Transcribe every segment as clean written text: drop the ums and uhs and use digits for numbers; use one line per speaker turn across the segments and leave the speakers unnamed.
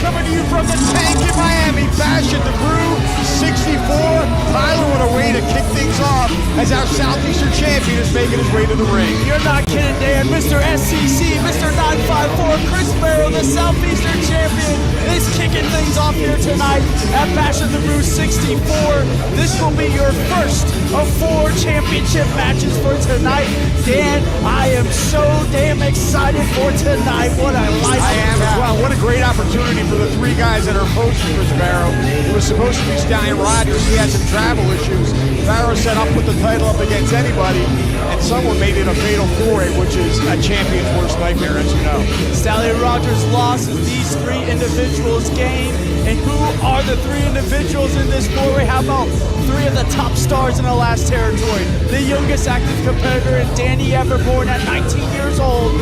coming to you from the tank in Miami. Bash at the Brew, 64. Tyler, what a way to kick things off as our Southeastern champion is making his way to the ring.
You're not kidding, Dan. Mr. SCC, Mr. 954, Chris Farrow, the Southeastern champion, is kicking things off here tonight at Bash at the Brew 64. This will be your first of 4 championship matches for tonight. Dan, I am so damn excited for tonight. What I like.
I am as well. What a great opportunity for the 3 guys that are opposed to Chris Farrow. It was supposed to be Stallion Rogers. He had some travel issues. Farrow said, I'll put the title up against anybody, and someone made it a fatal 4-way, which is a champion's worst nightmare, as you know.
Stallion Rogers lost, these 3 individuals gained. And who are the 3 individuals in this 4-way? How about 3 of the top stars in the last territory? The youngest active competitor in Danny Everbourne at 19 years old,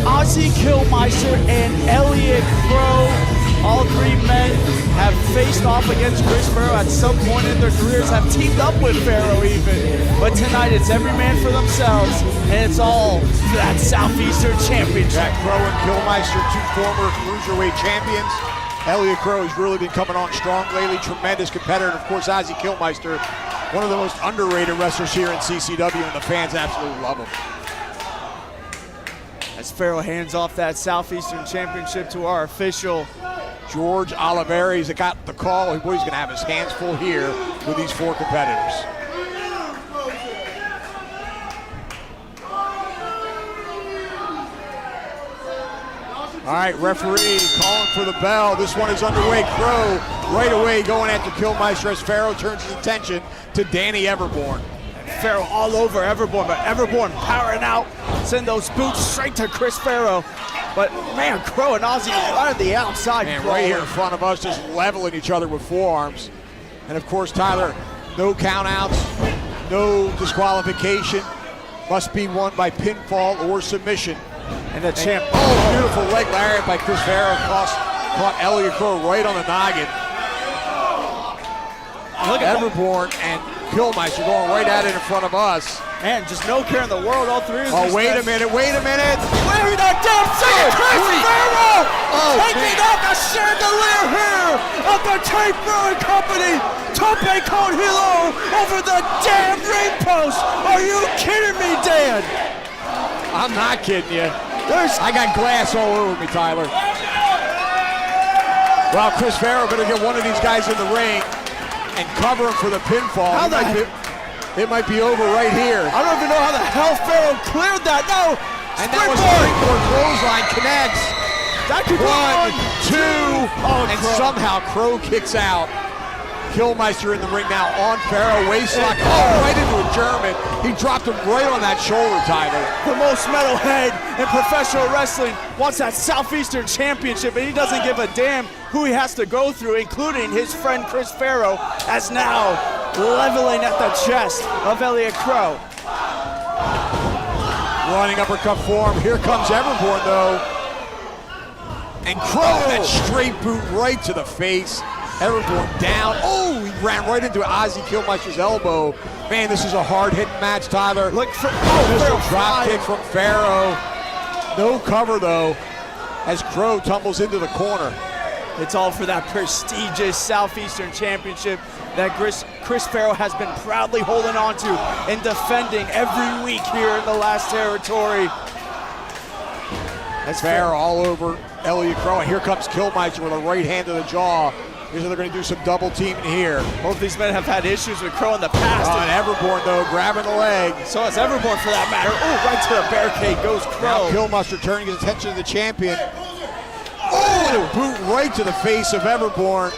Ozzy Kilmeister and Elliott Qrow. All 3 men have faced off against Chris Farrow at some point in their careers, have teamed up with Farrow even. But tonight it's every man for themselves, and it's all for that Southeastern Championship.
Qrow and Kilmeister, 2 former Cruiserweight champions. Elliott Qrow has really been coming on strong lately, tremendous competitor. And of course, Ozzy Kilmeister, one of the most underrated wrestlers here in CCW, and the fans absolutely love him.
As Farrow hands off that Southeastern Championship to our official,
George Oliveira's got the call. Boy, he's going to have his hands full here with these 4 competitors. All right, referee calling for the bell. This one is underway. Qrow right away going after Kilmeister as Farrow turns his attention to Danny Everbourne.
Farrow all over Everbourne, but Everbourne powering out, send those boots straight to Chris Farrow. But man, Qrow and Ozzy right at the outside.
Man, right here in front of us, just leveling each other with forearms. And of course, Tyler, no countouts, no disqualification. Must be won by pinfall or submission.
And the champ.
Oh, beautiful leg lariat by Chris Farrow. Caught Elliott Qrow right on the noggin. Look at Everbourne and Kilmeister going right at it in front of us.
Man, just no care in the world, all 3 of them.
Oh, wait a minute.
Where did that damn second Chris Farrow taking out the chandelier here of the Tape Brewing Company. Tope con hilo over the damn ring post. Are you kidding me, Dan?
I'm not kidding you. I got glass all over me, Tyler. Well, Chris Farrow better get one of these guys in the ring and cover him for the pinfall. It might be over right here.
I don't even know how the hell Farrow cleared that. No.
And that was springboard clothesline connects.
That could
1, 2, and somehow Qrow kicks out. Kilmeister in the ring now on Farrow, waistlock, right into a German. He dropped him right on that shoulder, Tyler.
The most metalhead in professional wrestling wants that Southeastern Championship, and he doesn't give a damn who he has to go through, including his friend Chris Farrow, as now leveling at the chest of Elliott Qrow.
Running uppercut form. Here comes Everbourne, though. And Qrow, that straight boot right to the face. Everbourne down. Oh, he ran right into Ozzy Kilmeister's elbow. Man, this is a hard-hitting match, Tyler.
Look for
a drop kick from Farrow. No cover, though, as Qrow tumbles into the corner.
It's all for that prestigious Southeastern Championship that Chris Farrow has been proudly holding on to and defending every week here in the last territory.
That's Farrow all over Elliott Qrow, and here comes Kilmeister with a right hand to the jaw. Here's how they're going to do some double teaming here.
Both these men have had issues with Qrow in the past.
And Everbourne, though, grabbing the leg.
So has Everbourne, for that matter. Oh, right to the barricade goes Qrow.
Now Kilmeister turning his attention to the champion. Oh, boot right to the face of Everbourne.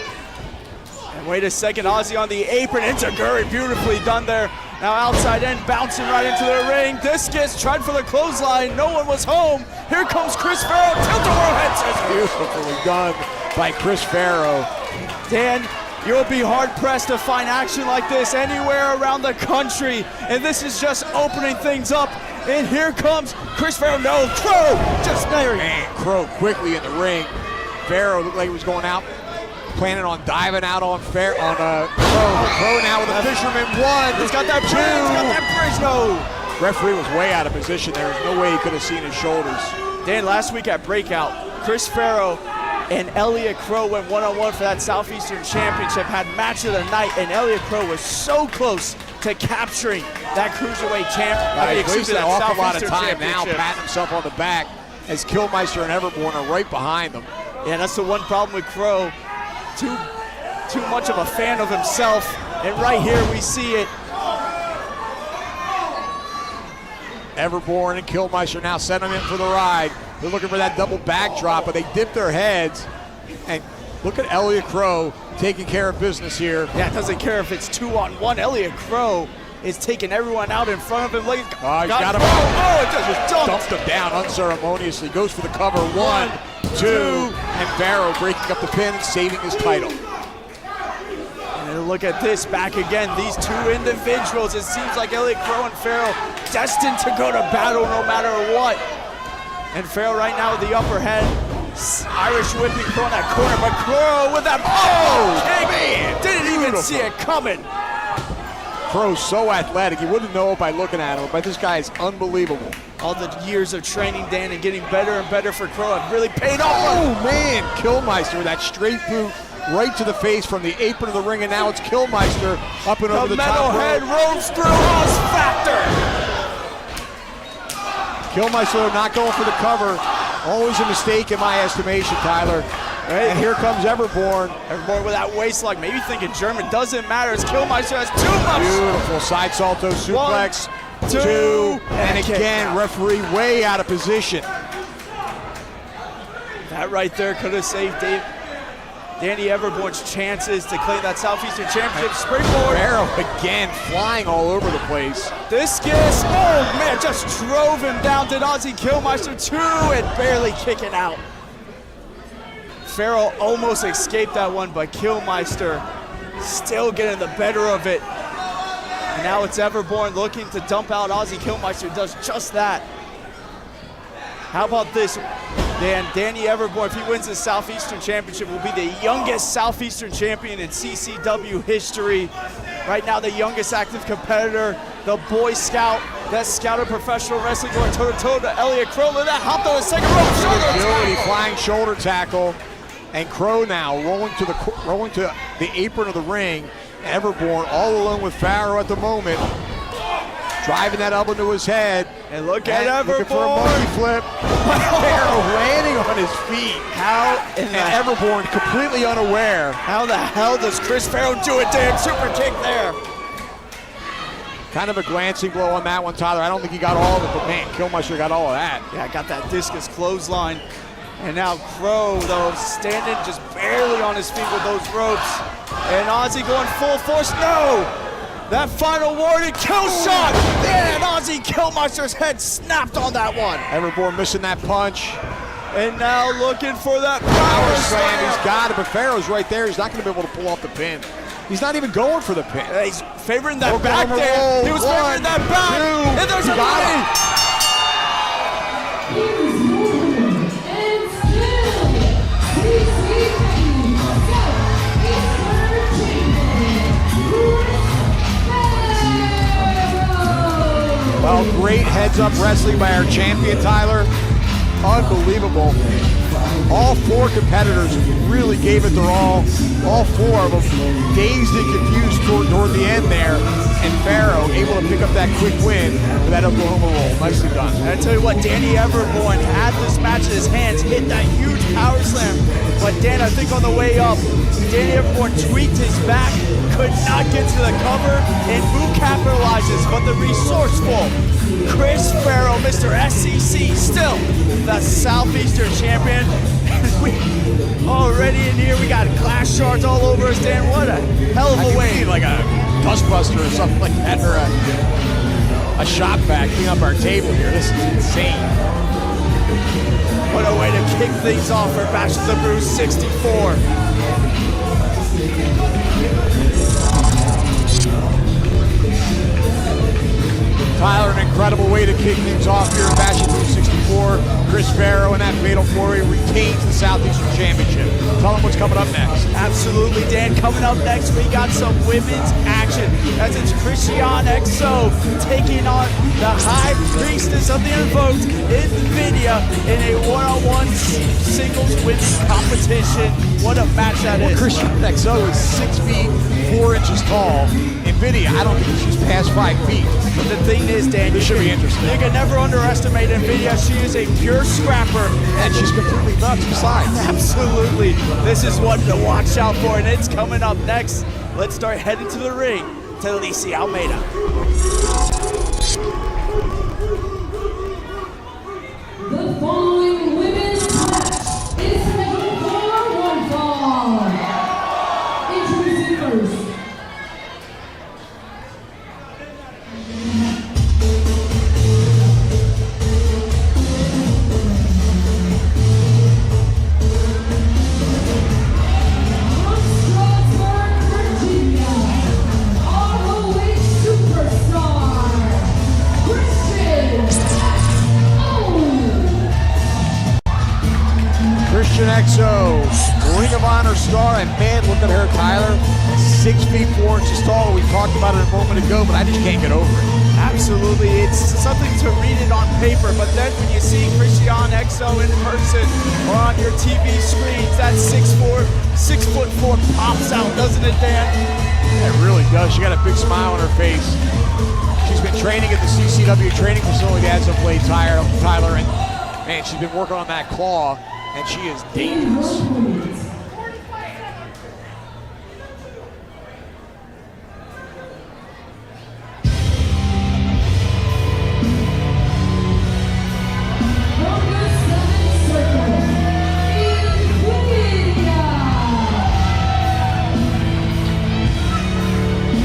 And wait a second, Ozzy on the apron. Enziguri, beautifully done there. Now outside end, bouncing right into the ring. Discus tried for the clothesline. No one was home. Here comes Chris Farrow. Tilt-a-whirl head scissors.
Beautifully done by Chris Farrow.
Dan, you'll be hard-pressed to find action like this anywhere around the country. And this is just opening things up. And here comes Chris Farrow. No, Qrow just there.
Man, Qrow quickly in the ring. Farrow looked like he was going out, planning on diving out on Qrow. Qrow now with a fisherman 1.
He's got that bridge. He's got that bridge. No.
Referee was way out of position there. There's no way he could have seen his shoulders.
Dan, last week at Breakout, Chris Farrow and Elliott Qrow went one-on-one for that Southeastern Championship, had match of the night, and Elliott Qrow was so close to capturing that Cruiserweight
He's wasting an awful lot of time now,
Championship.
patting himself on the back as Kilmeister and Everbourne are right behind him.
Yeah, that's the one problem with Qrow. Too much of a fan of himself, and right here we see it.
Everbourne and Kilmeister now setting in for the ride. They're looking for that double backdrop, but they dip their heads. And look at Elliott Qrow taking care of business here.
Yeah, it doesn't care if it's 2-on-1. Elliott Qrow is taking everyone out in front of him. Like,
Oh, he's got him.
Oh, it just
Dumped him down unceremoniously. Goes for the cover. One, two, and Farrow breaking up the pin and saving his title.
And look at this, back again. These two individuals, it seems like Elliott Qrow and Farrow destined to go to battle no matter what. And Farrow right now with the upper head. Irish whipping Qrow in that corner, but Qrow with that kick.
Man,
Didn't even see it coming.
Qrow's so athletic. You wouldn't know it by looking at him, but this guy is unbelievable.
All the years of training, Dan, and getting better and better for Qrow have really paid off.
Oh, man, Kilmeister with that straight boot right to the face from the apron of the ring, and now it's Kilmeister up and over the top
metalhead
rope.
rolls through Oz Factor.
Kilmeister not going for the cover. Always a mistake in my estimation, Tyler. And here comes Everbourne.
Everbourne with that waist lock, maybe thinking German. Doesn't matter, as Kilmeister has too much.
Beautiful side salto suplex.
One,
two, and
kick.
again, referee way out of position.
That right there could have saved Danny Everbourne's chances to claim that Southeastern Championship springboard.
Farrow again flying all over the place.
Discus, oh man, just drove him down. Did Ozzy Kilmeister too, and barely kicking out. Farrow almost escaped that one, but Kilmeister still getting the better of it. And now it's Everbourne looking to dump out Ozzy. Kilmeister does just that. How about this, Dan? Danny Everbourne, if he wins the Southeastern Championship, will be the youngest Southeastern champion in CCW history. Right now, the youngest active competitor, the Boy Scout, that scouted professional wrestling, going toe-to-toe to Elliott Qrow. Look at that, hopped on the second rope, shoulder
Agility,
tackle.
flying shoulder tackle. And Qrow now rolling to the apron of the ring. Everbourne all alone with Farrow at the moment. Driving that elbow to his head.
And look at Everbourne.
Looking for a monkey flip. Farrow landing on his feet. And Everbourne completely unaware.
How the hell does Chris Farrow do it, Dan? Super kick there.
Kind of a glancing blow on that one, Tyler. I don't think he got all of it, but man, Kilmeister got all of that.
Yeah, got that discus clothesline. And now Qrow, though, standing just barely on his feet with those ropes. And Ozzy going full force. No! That final warning, kill shot! And Ozzy Kilmeister's head snapped on that one.
Everbourne missing that punch.
And now looking for that power slam.
He's got it, but Farrow's right there. He's not going to be able to pull off the pin. He's not even going for the pin.
He's favoring that
Oklahoma
back there.
roll.
He was favoring that back.
Two.
And there's a
Got
money.
Well, great heads-up wrestling by our champion, Tyler. Unbelievable. All four competitors really gave it their all. All four of them dazed and confused toward the end there. And Farrow able to pick up that quick win with that Oklahoma roll. Nicely done.
And I tell you what, Danny Everbourne had this match in his hands, hit that huge power slam. But Dan, I think on the way up, Danny Everbourne tweaked his back, could not get to the cover, and who capitalizes but the resourceful Chris Farrow, Mr. SEC, still the Southeastern champion. We already in here, we got glass shards all over us, Dan. What a hell of a way.
Like a dustbuster or something like that, or a shot vac clean up our table here. This is insane.
What a way to kick things off for Bash of the Brew 64.
Tyler, an incredible way to kick things off here in Bash of the Brew 64. Chris Farrow in that fatal four-way retains the Southeastern Championship. Tell them what's coming up next.
Absolutely, Dan. Coming up next, we got some women's action as it's Christyan XO taking on the High Priestess of the Invoked, Invidia, in a one-on-one singles women's competition. What a match that is.
Christyan XO is 6 feet 4 inches tall. Invidia, I don't think she's past 5 feet.
But the thing is, Dan,
this should be interesting.
You can never underestimate Invidia. She is a pure scrapper.
And she's completely nuts besides.
Absolutely. This is one to watch out for, and it's coming up next. Let's start heading to the ring to Lisi Almeida.
The following women's match is scheduled for one fall. Introducing first.
Christyan XO, Ring of Honor star, and man, look at her, Tyler. 6 feet 4 inches tall. We talked about it a moment ago, but I just can't get over it.
Absolutely, it's something to read it on paper, but then when you see Christyan XO in person or on your TV screens, that 6'4", 6'4" pops out, doesn't it, Dan?
It really does. She got a big smile on her face. She's been training at the CCW training facility as of late, Tyler, and man, she's been working on that claw, and she is dangerous.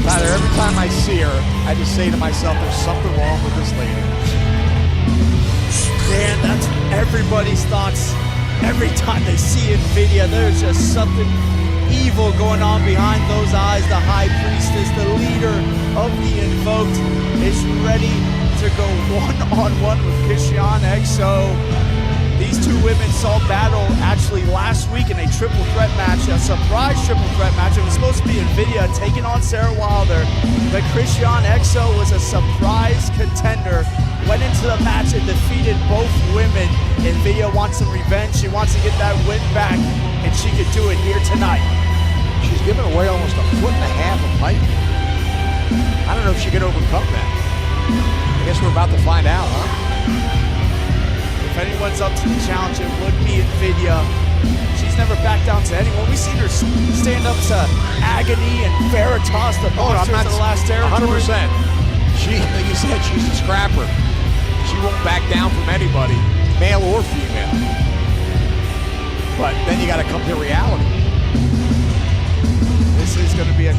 Tyler, every time I see her, I just say to myself, there's something wrong with this lady.
Dan, that's everybody's thoughts. Every time they see Invidia, there's just something evil going on behind those eyes. The High Priestess, the leader of the Invoked, is ready to go one-on-one with Christyan XO. These two women saw battle actually last week in a triple threat match, a surprise triple threat match. It was supposed to be Invidia taking on Sarah Wilder, but Christyan XO was a surprise contender. Went into the match and defeated both women. Invidia wants some revenge. She wants to get that win back, and she could do it here tonight.
She's given away almost 1.5 feet of height. I don't know if she could overcome that. I guess we're about to find out, huh?
If anyone's up to the challenge, it would be Invidia. She's never backed down to anyone. We've seen her stand up to Agony and Veritas, the monsters of the last territory.
100%. She, like you said, she's a scrapper. She won't back down from anybody, male or female. But then you got to come to reality.
This is going to be a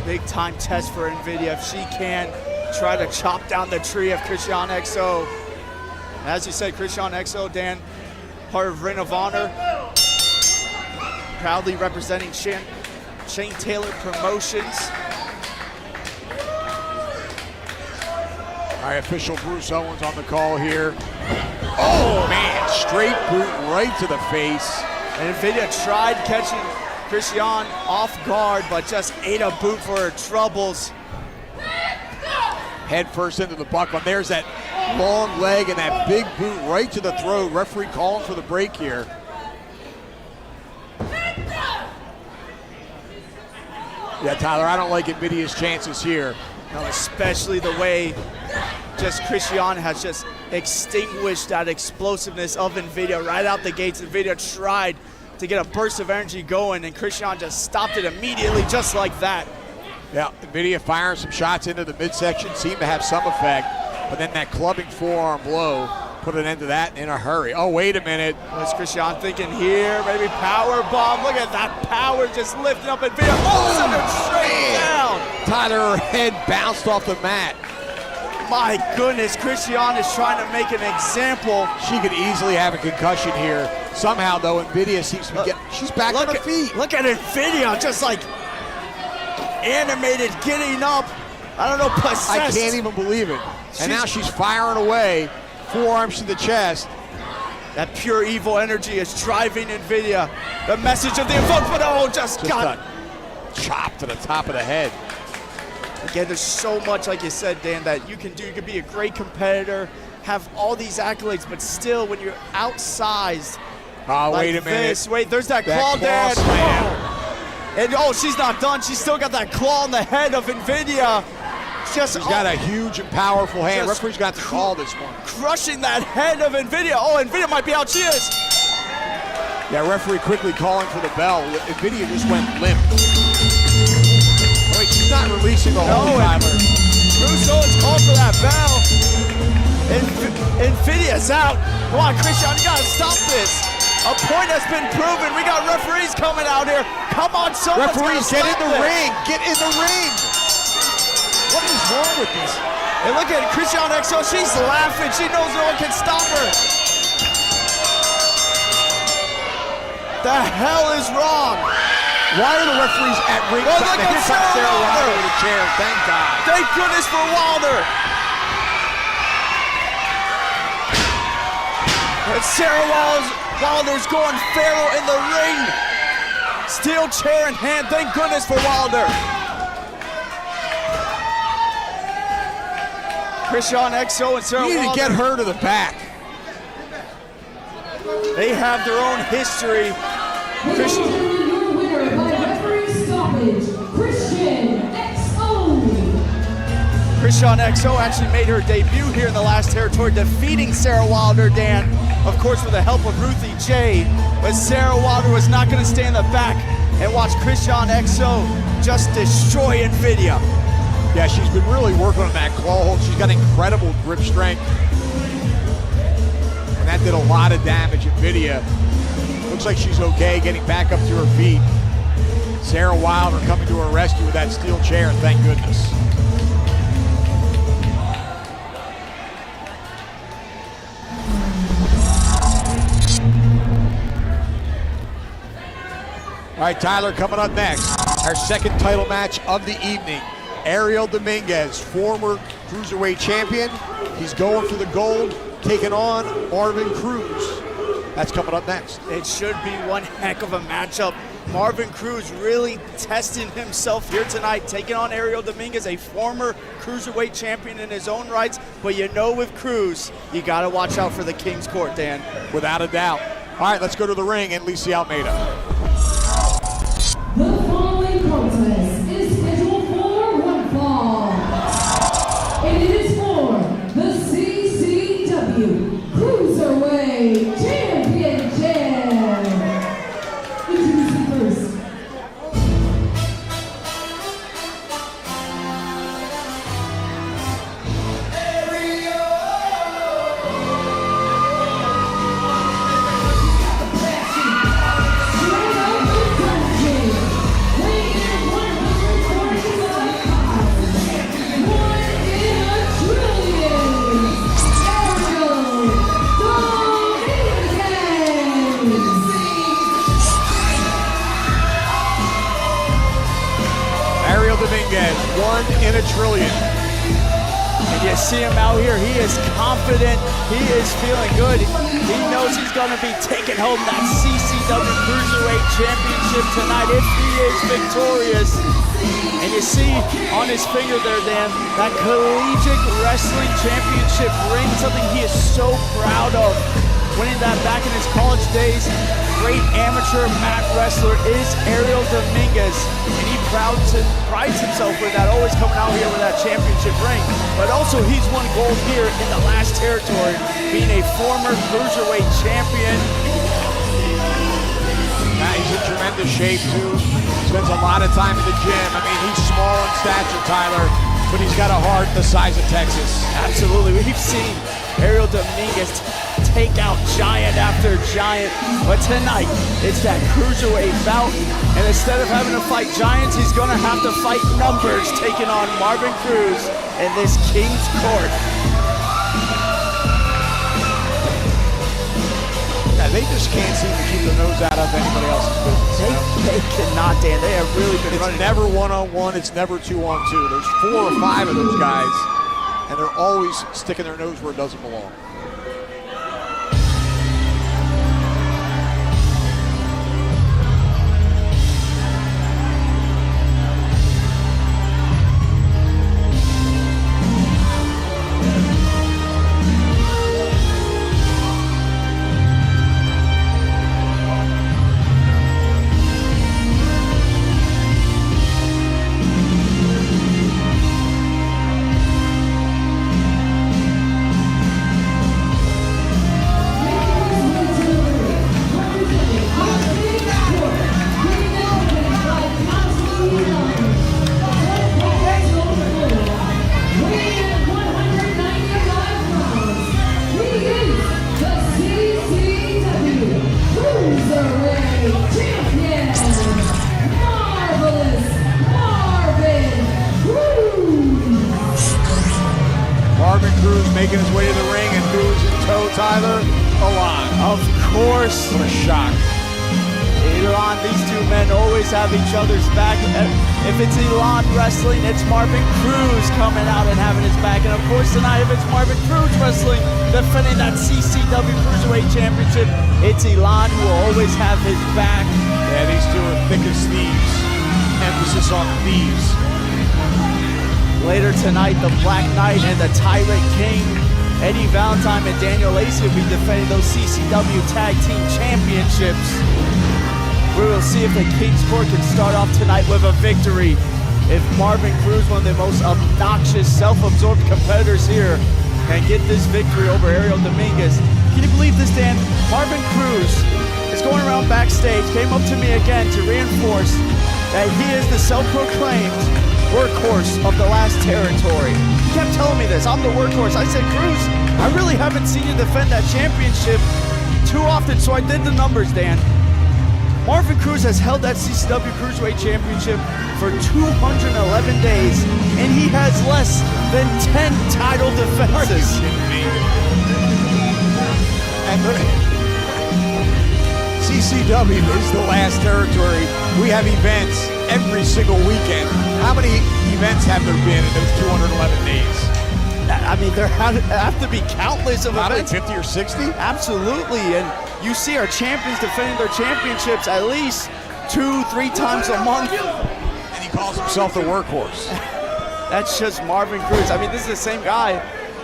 big time test for Invidia if she can try to chop down the tree of Christyan XO. As you said, Christyan XO, Dan, part of Ring of Honor, proudly representing Shane Taylor Promotions.
All right, official Bruce Owens on the call here. Oh, man, straight boot right to the face.
And Invidia tried catching Christyan off guard, but just ate a boot for her troubles.
Head first into the buckle. And there's that long leg and that big boot right to the throat. Referee calling for the break here. Yeah, Tyler, I don't like Invidia's chances here.
No, especially the way just Christyan has just extinguished that explosiveness of Invidia right out the gates. Invidia tried to get a burst of energy going, and Christyan just stopped it immediately, just like that.
Yeah, Invidia firing some shots into the midsection seemed to have some effect, but then that clubbing forearm blow put an end to that in a hurry. Oh, wait a minute.
What's Christyan thinking here? Maybe power bomb. Look at that power just lifting up Invidia. Oh, send her straight down.
Tyler, her head bounced off the mat.
My goodness, Christyan is trying to make an example.
She could easily have a concussion here. Somehow, though, Invidia seems to be she's back on her feet.
Look at Invidia, just like animated, getting up. I don't know, possessed.
I can't even believe it. And now she's firing away, forearms to the chest.
That pure evil energy is driving Invidia. The message of the Invoke, but oh, just got
a chop to the top of the head.
Again, there's so much, like you said, Dan, that you can do. You can be a great competitor, have all these accolades, but still, when you're outsized,
oh,
like
wait a minute.
This, wait, there's that claw, Dan. And oh, she's not done. She's still got that claw on the head of Invidia.
She's got a huge and powerful hand. Referee's got to call this one.
Crushing that head of Invidia. Oh, Invidia might be out. She is.
Yeah, referee quickly calling for the bell. Invidia just went limp. Wait, she's not releasing the whole Tyler.
Russo is called for that bell. Invidia's out. Come on, Christian, you gotta stop this. A point has been proven. We got referees coming out here. Come on, someone's
referees, get in the ring. Get in the ring. What is wrong with this?
And look at Christyan XO. She's laughing. She knows no one can stop her. The hell is wrong?
Why are the referees at ringside?
Well, look at
Sarah Wilder with a chair. Thank God.
Thank goodness for Wilder. And Sarah Wilder's going Farrow in the ring. Steel chair in hand. Thank goodness for Wilder. Christyan XO and Sarah Wilder.
You need to get her to the back.
They have their own history.
Your winner by referee stoppage, Christyan XO.
Christyan XO actually made her debut here in the last territory, defeating Sarah Wilder, Dan, of course with the help of Ruthie J. But Sarah Wilder was not going to stay in the back and watch Christyan XO just destroy Invidia.
Yeah, she's been really working on that claw hold. She's got incredible grip strength. And that did a lot of damage. Invidia looks like she's okay, getting back up to her feet. Sarah Wilder coming to her rescue with that steel chair, thank goodness. All right, Tyler, coming up next, our second title match of the evening. Ariel Dominguez, former Cruiserweight champion. He's going for the gold, taking on Marvin Cruz. That's coming up next.
It should be one heck of a matchup. Marvin Cruz really testing himself here tonight, taking on Ariel Dominguez, a former Cruiserweight champion in his own rights. But you know with Cruz, you got to watch out for the King's Court, Dan.
Without a doubt. All right, let's go to the ring and Lisi Almeida.
The following contest is scheduled for one fall. And it is for the CCW Cruiserweight Championship. Introducing first.
Dominguez, 1 in a trillion.
And you see him out here, he is confident, he is feeling good. He knows he's gonna be taking home that CCW Cruiserweight Championship tonight if he is victorious. And you see on his finger there, Dan, that Collegiate Wrestling Championship ring, something he is so proud of. Winning that back in his college days. Great amateur mat wrestler is Ariel Dominguez, and he prides himself with that, always coming out here with that championship ring. But also he's won gold here in the last territory, being a former Cruiserweight champion.
Yeah, he's in tremendous shape too. Spends a lot of time in the gym. I mean, he's small in stature, Tyler, but he's got a heart the size of Texas.
Absolutely, we've seen Ariel Dominguez take out giant after giant, but tonight it's that Cruiserweight bout, and instead of having to fight giants, he's gonna have to fight numbers, taking on Marvin Cruz in this King's Court.
Yeah, they just can't seem to keep their nose out of anybody else's business.
They cannot, Dan. They have really been running.
It's never one-on-one, it's never two-on-two. There's 4 or 5 of those guys, and they're always sticking their nose where it doesn't belong.
Cruiserweight Champion, Marvelous Marvin Cruz.
Marvin Cruz making his way to the ring, and who's in tow, Tyler? Elon.
Of course.
What a shock.
Elon, these two men always have each other's back. If it's Elon wrestling, it's Marvin Cruz coming out and having his back. And of course tonight, if it's Marvin Cruz wrestling, defending that CCW Cruiserweight Championship, it's Elon who will always have his back.
Yeah, these two are thick as thieves. Emphasis on thieves.
Later tonight, the Black Knight and the Tyrant King, Eddie Valentine and Daniel Lacey will be defending those CCW Tag Team Championships. We will see if the King's Court can start off tonight with a victory. If Marvin Cruz, one of the most obnoxious, self-absorbed competitors here, can get this victory over Ariel Dominguez. Can you believe this, Dan? Marvin Cruz is going around backstage, came up to me again to reinforce that he is the self-proclaimed workhorse of the last territory. He kept telling me this, I'm the workhorse. I said, Cruz, I really haven't seen you defend that championship too often, so I did the numbers, Dan. Marvin Cruz has held that CCW Cruiserweight Championship for 211 days, and he has less than 10 title defenses.
Are you kidding me? And CCW is the last territory. We have events every single weekend. How many events have there been in those 211 days?
I mean, there have to be countless of
Probably
events.
50 or 60?
Absolutely, and you see our champions defending their championships at least 2-3 times a month.
And he calls himself the workhorse.
That's just Marvin Cruz. I mean, this is the same guy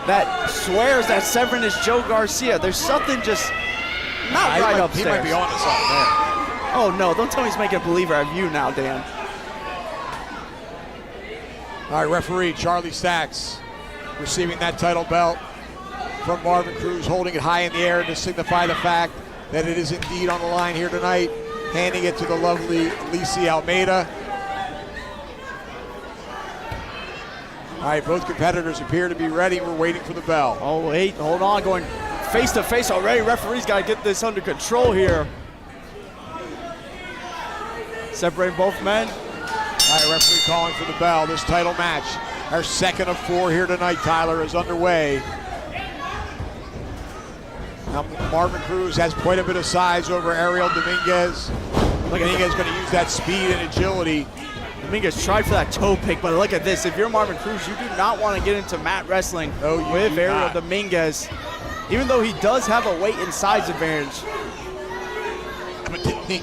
that swears that Severin is Joe Garcia. There's something just not right upstairs.
He might be on to something there.
Oh no, don't tell me he's making a believer out of you now, Dan.
All right, referee Charlie Stacks receiving that title belt from Marvin Cruz, holding it high in the air to signify the fact that it is indeed on the line here tonight, handing it to the lovely Lisi Almeida. All right, both competitors appear to be ready. We're waiting for the bell.
Oh wait, hold on, going face to face already. Referee's got to get this under control here. Separating both men.
All right, referee calling for the bell. This title match, our second of 4 here tonight, Tyler, is underway. Now, Marvin Cruz has quite a bit of size over Ariel Dominguez. Dominguez going to use that speed and agility.
Dominguez tried for that toe pick, but look at this. If you're Marvin Cruz, you do not want to get into mat wrestling with Ariel Dominguez, even though he does have a weight and size advantage.
But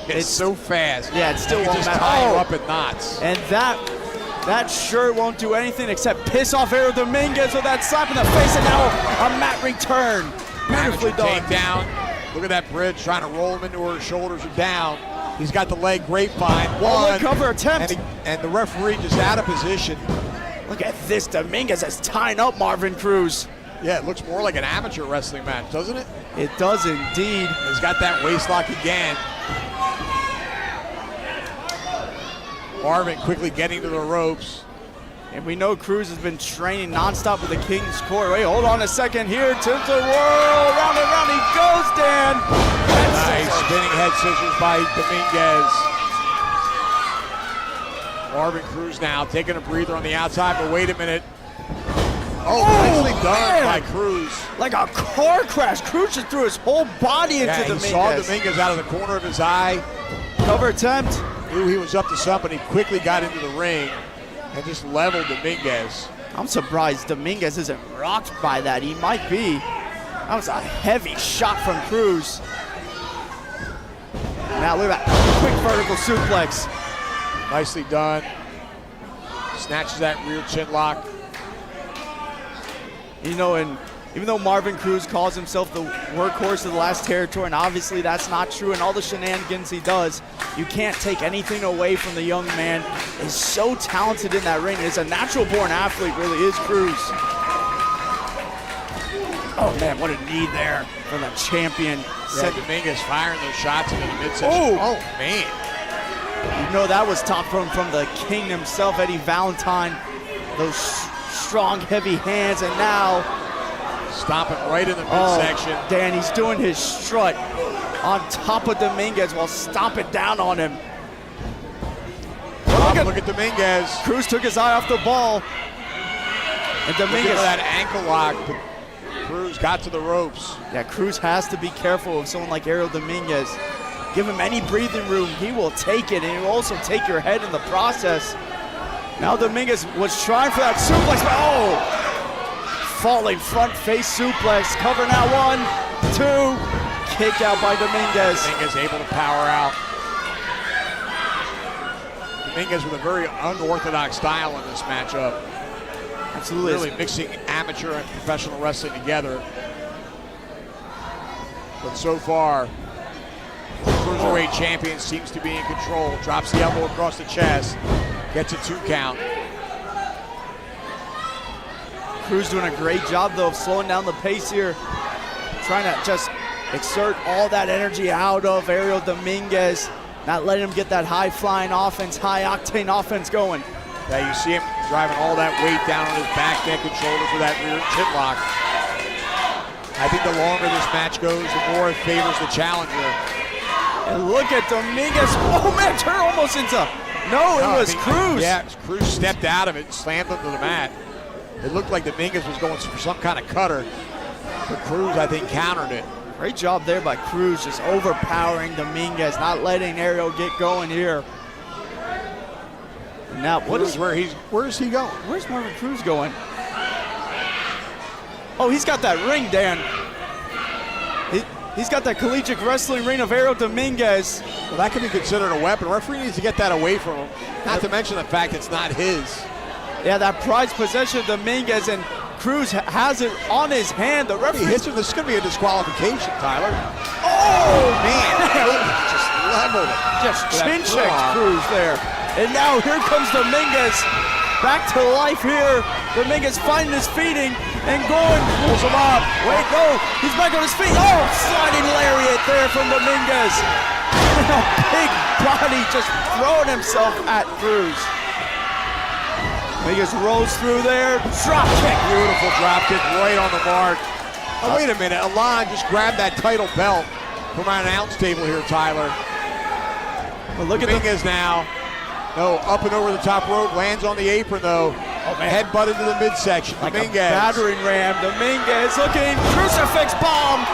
it's so fast.
Yeah, it still won't
just
matter.
tie him up in knots.
And that sure won't do anything except piss off Ariel Dominguez with that slap in the face, and now a mat return. Beautifully done.
Down. Look at that bridge, trying to roll him into her shoulders or down. He's got the leg grapevine. One.
Cover attempt.
And the referee just out of position.
Look at this. Dominguez is tying up Marvin Cruz.
Yeah, it looks more like an amateur wrestling match, doesn't it?
It does indeed.
He's got that waist lock again. Marvin quickly getting to the ropes.
And we know Cruz has been training nonstop with the King's Court. Wait, hold on a second here. Tilt the whirl. Round and round he goes, Dan.
Nice spinning head scissors by Dominguez. Marvin Cruz now taking a breather on the outside, but wait a minute. Oh, nicely done by Cruz.
Like a car crash. Cruz just threw his whole body into Dominguez.
He saw Dominguez out of the corner of his eye.
Cover attempt.
Knew he was up to something. He quickly got into the ring and just leveled Dominguez.
I'm surprised Dominguez isn't rocked by that. He might be. That was a heavy shot from Cruz. Now look at that quick vertical suplex.
Nicely done. Snatches that rear chin lock.
You know, and even though Marvin Cruz calls himself the workhorse of the last territory, and obviously that's not true, and all the shenanigans he does, you can't take anything away from the young man. He's so talented in that ring. He's a natural-born athlete, really is Cruz. Oh, man, what a knee there from the champion.
Yeah, Dominguez firing those shots into the midsection. Oh, man.
You know that was top from the king himself, Eddie Valentine. Those strong, heavy hands, and now
Stomping right in the midsection.
Dan, he's doing his strut on top of Dominguez while stomping down on him.
Look at Dominguez.
Cruz took his eye off the ball. And Dominguez.
Look at that ankle lock. Cruz got to the ropes.
Yeah, Cruz has to be careful of someone like Ariel Dominguez. Give him any breathing room, he will take it, and he will also take your head in the process. Now Dominguez was trying for that suplex, but falling front face suplex. Cover now, 1, 2. Kick out by Dominguez.
Dominguez able to power out. Dominguez with a very unorthodox style in this matchup.
Absolutely.
Really mixing amateur and professional wrestling together. But so far, the Cruiserweight champion seems to be in control. Drops the elbow across the chest. Gets a 2 count.
Cruz doing a great job, though, of slowing down the pace here. Trying to just exert all that energy out of Ariel Dominguez. Not letting him get that high-flying offense, high-octane offense going.
Yeah, you see him driving all that weight down on his back, neck, and shoulders with that rear chin lock. I think the longer this match goes, the more it favors the challenger.
And look at Dominguez. Oh, man, turn almost into... No, it was Cruz.
Yeah, Cruz stepped out of it and slammed him to the mat. It looked like Dominguez was going for some kind of cutter, but Cruz, I think, countered it.
Great job there by Cruz, just overpowering Dominguez, not letting Ariel get going here. Now, where is he going? Where's Marvin Cruz going? Oh, he's got that ring, Dan. He's got that collegiate wrestling ring of Ariel Dominguez.
Well, that can be considered a weapon. Referee needs to get that away from him. Not to mention the fact it's not his.
Yeah, that prized possession of Dominguez, and Cruz has it on his hand. The referee
hits him. This is going to be a disqualification, Tyler. Oh, man. Just leveled it.
Just chin-checked Cruz there. And now here comes Dominguez. Back to life here. Dominguez finding his feeding and going. Pulls him up. Wait, no. He's back on his feet. Oh, sliding lariat there from Dominguez. A big body just throwing himself at Cruz. Dominguez rolls through there. Drop kick.
Beautiful drop kick right on the mark. Oh, wait a minute. Alon just grabbed that title belt from our announce table here, Tyler.
But look
Dominguez now. No, up and over the top rope. Lands on the apron, though.
Oh, man.
Headbutt into the midsection.
Like
Dominguez.
a battering ram. Dominguez looking. Crucifix bomb.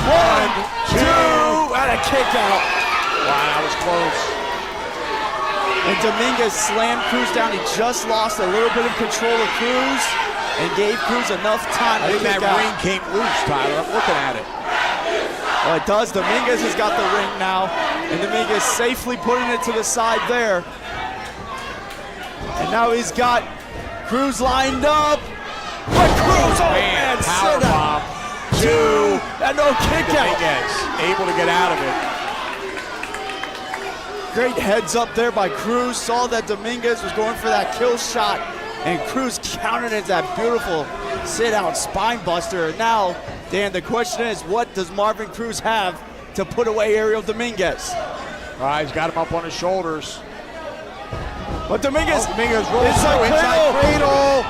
1, 2, and a kick out.
Wow, that was close.
And Dominguez slammed Cruz down. He just lost a little bit of control of Cruz and gave Cruz enough time to kick out.
That ring came loose, Tyler. I'm looking at it.
Well, it does. Dominguez has got the ring now, and Dominguez safely putting it to the side there. And now he's got Cruz lined up. But Cruz, oh man,
power bomb.
2, and no kick out.
Dominguez able to get out of it.
Great heads up there by Cruz. Saw that Dominguez was going for that kill shot, and Cruz countered it, that beautiful sit-out spine buster. And now, Dan, the question is, what does Marvin Cruz have to put away Ariel Dominguez?
All right, he's got him up on his shoulders.
But Dominguez
rolls through inside cradle.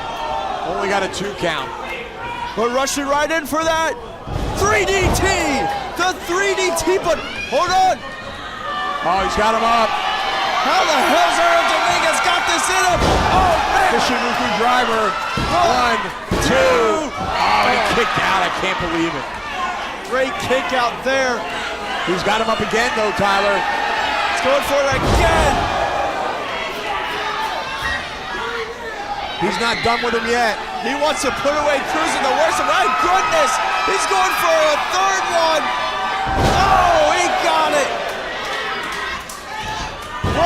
Only got a 2 count.
But rushing right in for that 3DT. The 3DT, but hold on.
Oh, he's got him up.
How the hell's Ariel Dominguez got this in him? Oh, man.
Kishimuku driver. 1, 2. Oh, he kicked out. I can't believe it.
Great kick out there.
He's got him up again, though, Tyler.
He's going for it again.
He's not done with him yet.
He wants to put away Cruz in the worst. My goodness. He's going for a third one. Oh, he got it. 1,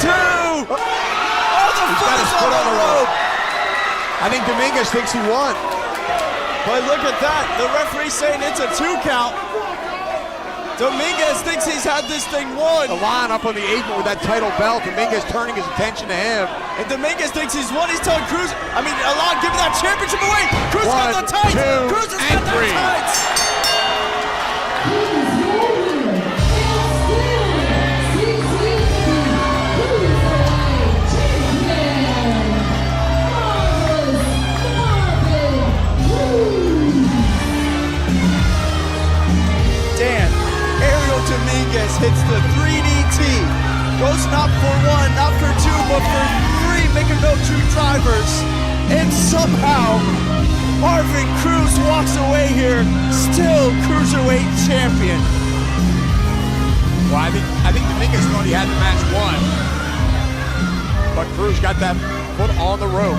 2. Oh, the foot is on the rope.
I think Dominguez thinks he won.
But look at that. The referee's saying it's a 2 count. Dominguez thinks he's had this thing won.
Alon up on the apron with that title belt. Dominguez turning his attention to him.
And Dominguez thinks he's won. He's telling Cruz, Alon, give me that championship away. Cruz
1,
got the tights.
2,
Cruz has
and
got
3.
the tights.
CCW Cruiserweight Championship.
Dominguez hits the 3DT. Goes not for one, not for two, but for three, making no true drivers. And somehow, Marvin Cruz walks away here, still Cruiserweight champion.
Well, I think Dominguez thought he had the match won. But Cruz got that foot on the rope.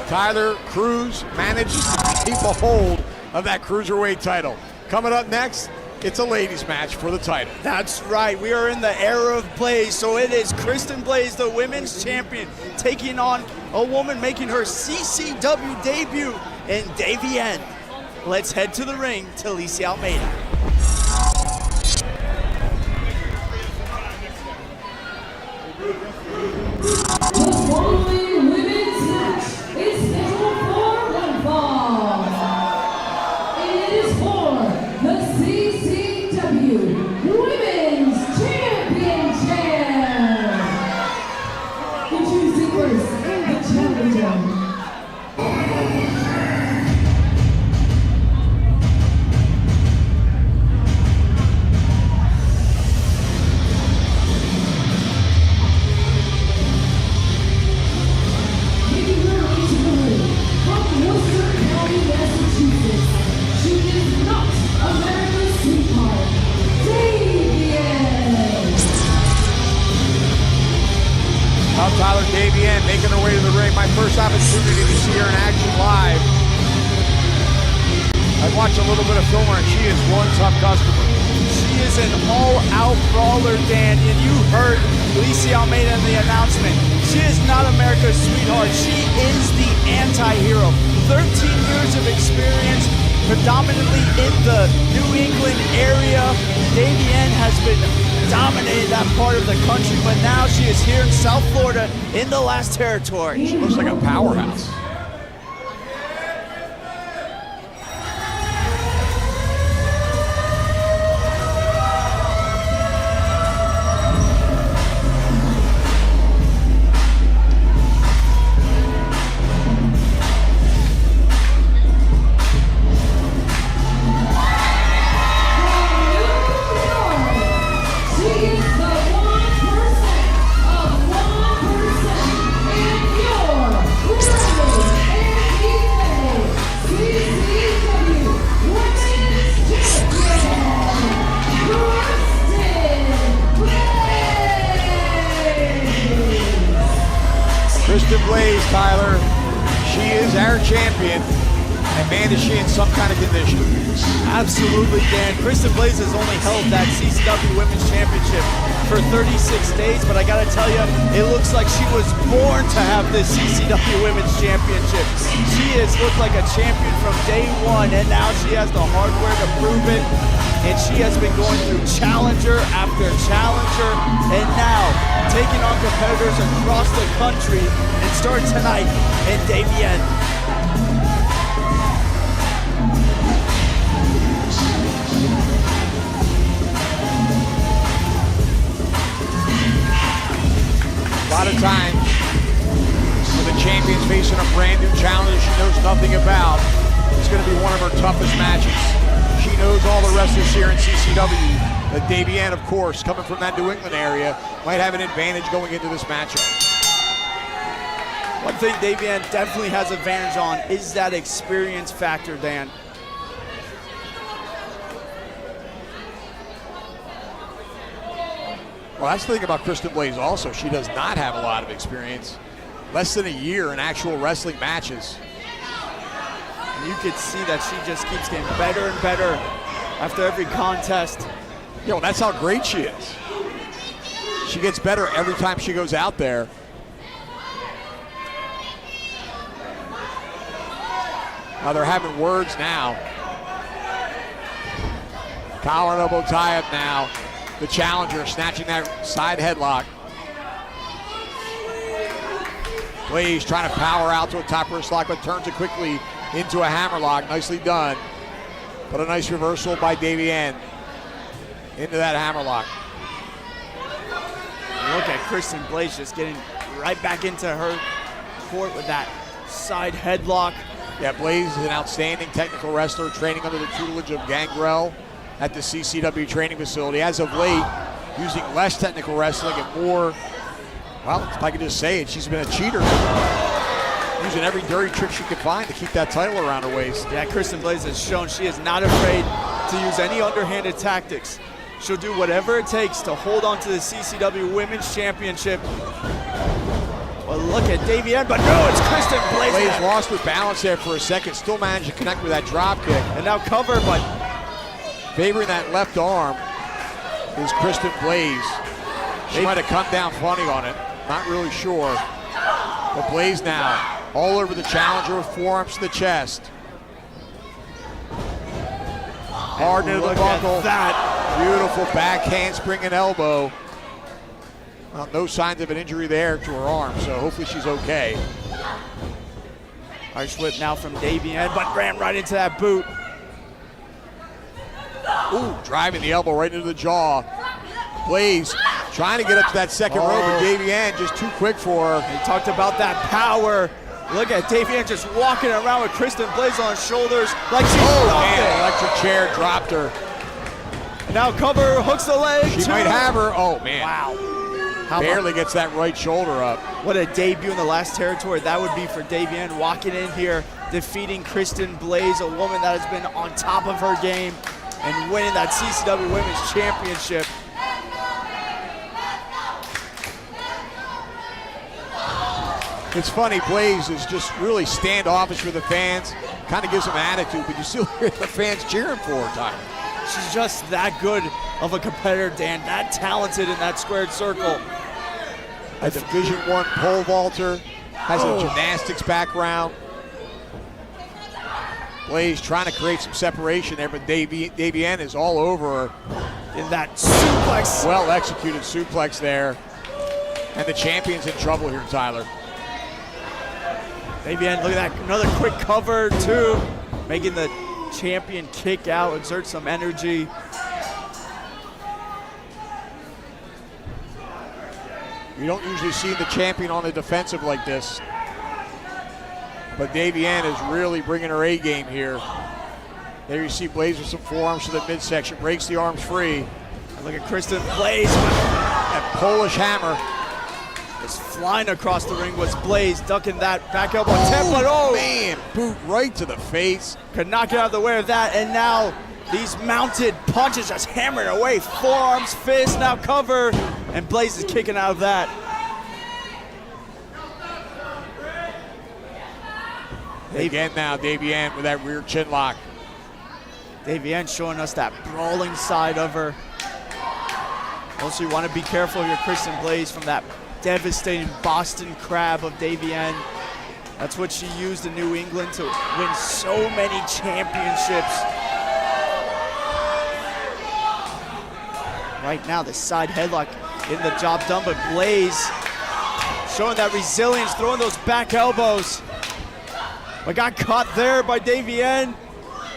Tyler, Cruz manages to keep a hold of that Cruiserweight title. Coming up next, it's a ladies match for the title.
That's right, we are in the era of Blaze, so it is Kristin Blaze, the women's champion, taking on a woman making her CCW debut in Davienne. Let's head to the ring to Lisa Almeida.
The following women's match is scheduled for one fall. It is for the CCW Women's Championship. Introducing first, the challenger.
Tyler, Davienne making her way to the ring. My first opportunity to see her in action live. I've watched a little bit of film her, and she is one tough customer.
She is an all-out brawler, Dan, and you heard Lisa Almeida in the announcement. She is not America's sweetheart. She is the anti-hero. 13 years of experience, predominantly in the New England area. Davienne has been dominated that part of the country, but now she is here in South Florida in the last territory.
She looks like a powerhouse. Kristin Blaze, Tyler, she is our champion, and man, is she in some kind of condition.
Absolutely, Dan. Kristin Blaze has only held that CCW Women's Championship for 36 days, but I gotta tell you, it looks like she was born to have this CCW Women's Championship. She has looked like a champion from day one, and now she has the hardware to prove it. And she has been going through challenger after challenger, and now taking on competitors across the country, and start tonight in Davienne.
A lot of times, when the champion's facing a brand new challenger she knows nothing about, it's going to be one of her toughest matches. She knows all the wrestlers here in CCW. But Davienne, of course, coming from that New England area, might have an advantage going into this matchup.
One thing Davienne definitely has advantage on is that experience factor, Dan.
Well, that's the thing about Kristin Blaze also. She does not have a lot of experience. Less than a year in actual wrestling matches.
And you could see that she just keeps getting better and better after every contest.
Yeah, well, that's how great she is. She gets better every time she goes out there. Now they're having words now. Collar and elbow tie up now. The challenger snatching that side headlock. Blaze trying to power out to a top wrist lock, but turns it quickly into a hammerlock. Nicely done. But a nice reversal by Davienne into that hammerlock.
Look at Kristin Blaze just getting right back into her court with that side headlock.
Yeah, Blaze is an outstanding technical wrestler, training under the tutelage of Qrow at the CCW training facility. As of late, using less technical wrestling and more, well, if I could just say it, she's been a cheater. Using every dirty trick she could find to keep that title around her waist.
Yeah, Kristin Blaze has shown she is not afraid to use any underhanded tactics. She'll do whatever it takes to hold on to the CCW Women's Championship. Well, look at Davienne, but no, it's Kristin Blaze.
Blaze lost her balance there for a second, still managed to connect with that drop kick.
And now cover, but
favoring that left arm is Kristin Blaze. She might have come down funny on it, not really sure. But Blaze now all over the challenger with forearms to the chest. Hard into the buckle.
That
beautiful back handspring and elbow. Well, no signs of an injury there to her arm, so hopefully she's okay.
Arch whip now from Davienne, but ran right into that boot.
Ooh, driving the elbow right into the jaw. Blaze trying to get up to that second rope, but Davienne just too quick for her.
He talked about that power. Look at Davienne just walking around with Kristin Blaze on shoulders like she's
man, electric chair dropped her.
And now cover, hooks the leg.
She might have her. Oh, man.
Wow.
Barely gets that right shoulder up.
What a debut in the last territory that would be for Davienne, walking in here, defeating Kristin Blaze, a woman that has been on top of her game, and winning that CCW Women's Championship.
It's funny, Blaze is just really standoffish with the fans, kind of gives them attitude, but you still hear the fans cheering for her, Tyler.
She's just that good of a competitor, Dan, that talented in that squared circle.
A Division I pole vaulter, has a gymnastics background. Blaze trying to create some separation there, but Davienne is all over her.
In that suplex.
Well executed suplex there. And the champion's in trouble here, Tyler.
Davienne, look at that, another quick cover too. Making the champion kick out, exert some energy.
You don't usually see the champion on the defensive like this. But Davienne is really bringing her A game here. There you see Blaze with some forearms to the midsection, breaks the arms free.
And look at Kristin Blaze.
That Polish hammer.
Just flying across the ring was Blaze, ducking that back elbow template. Oh,
man, boot right to the face.
Could not get out of the way of that, and now these mounted punches just hammering away. Forearms, fists, now cover, and Blaze is kicking out of that.
Again now, Davienne with that rear chin lock.
Davienne showing us that brawling side of her. Also, you want to be careful here, Kristin Blaze, from that devastating Boston Crab of Davienne. That's what she used in New England to win so many championships. Right now, the side headlock in the job done, but Blaze showing that resilience, throwing those back elbows. But got caught there by Davienne.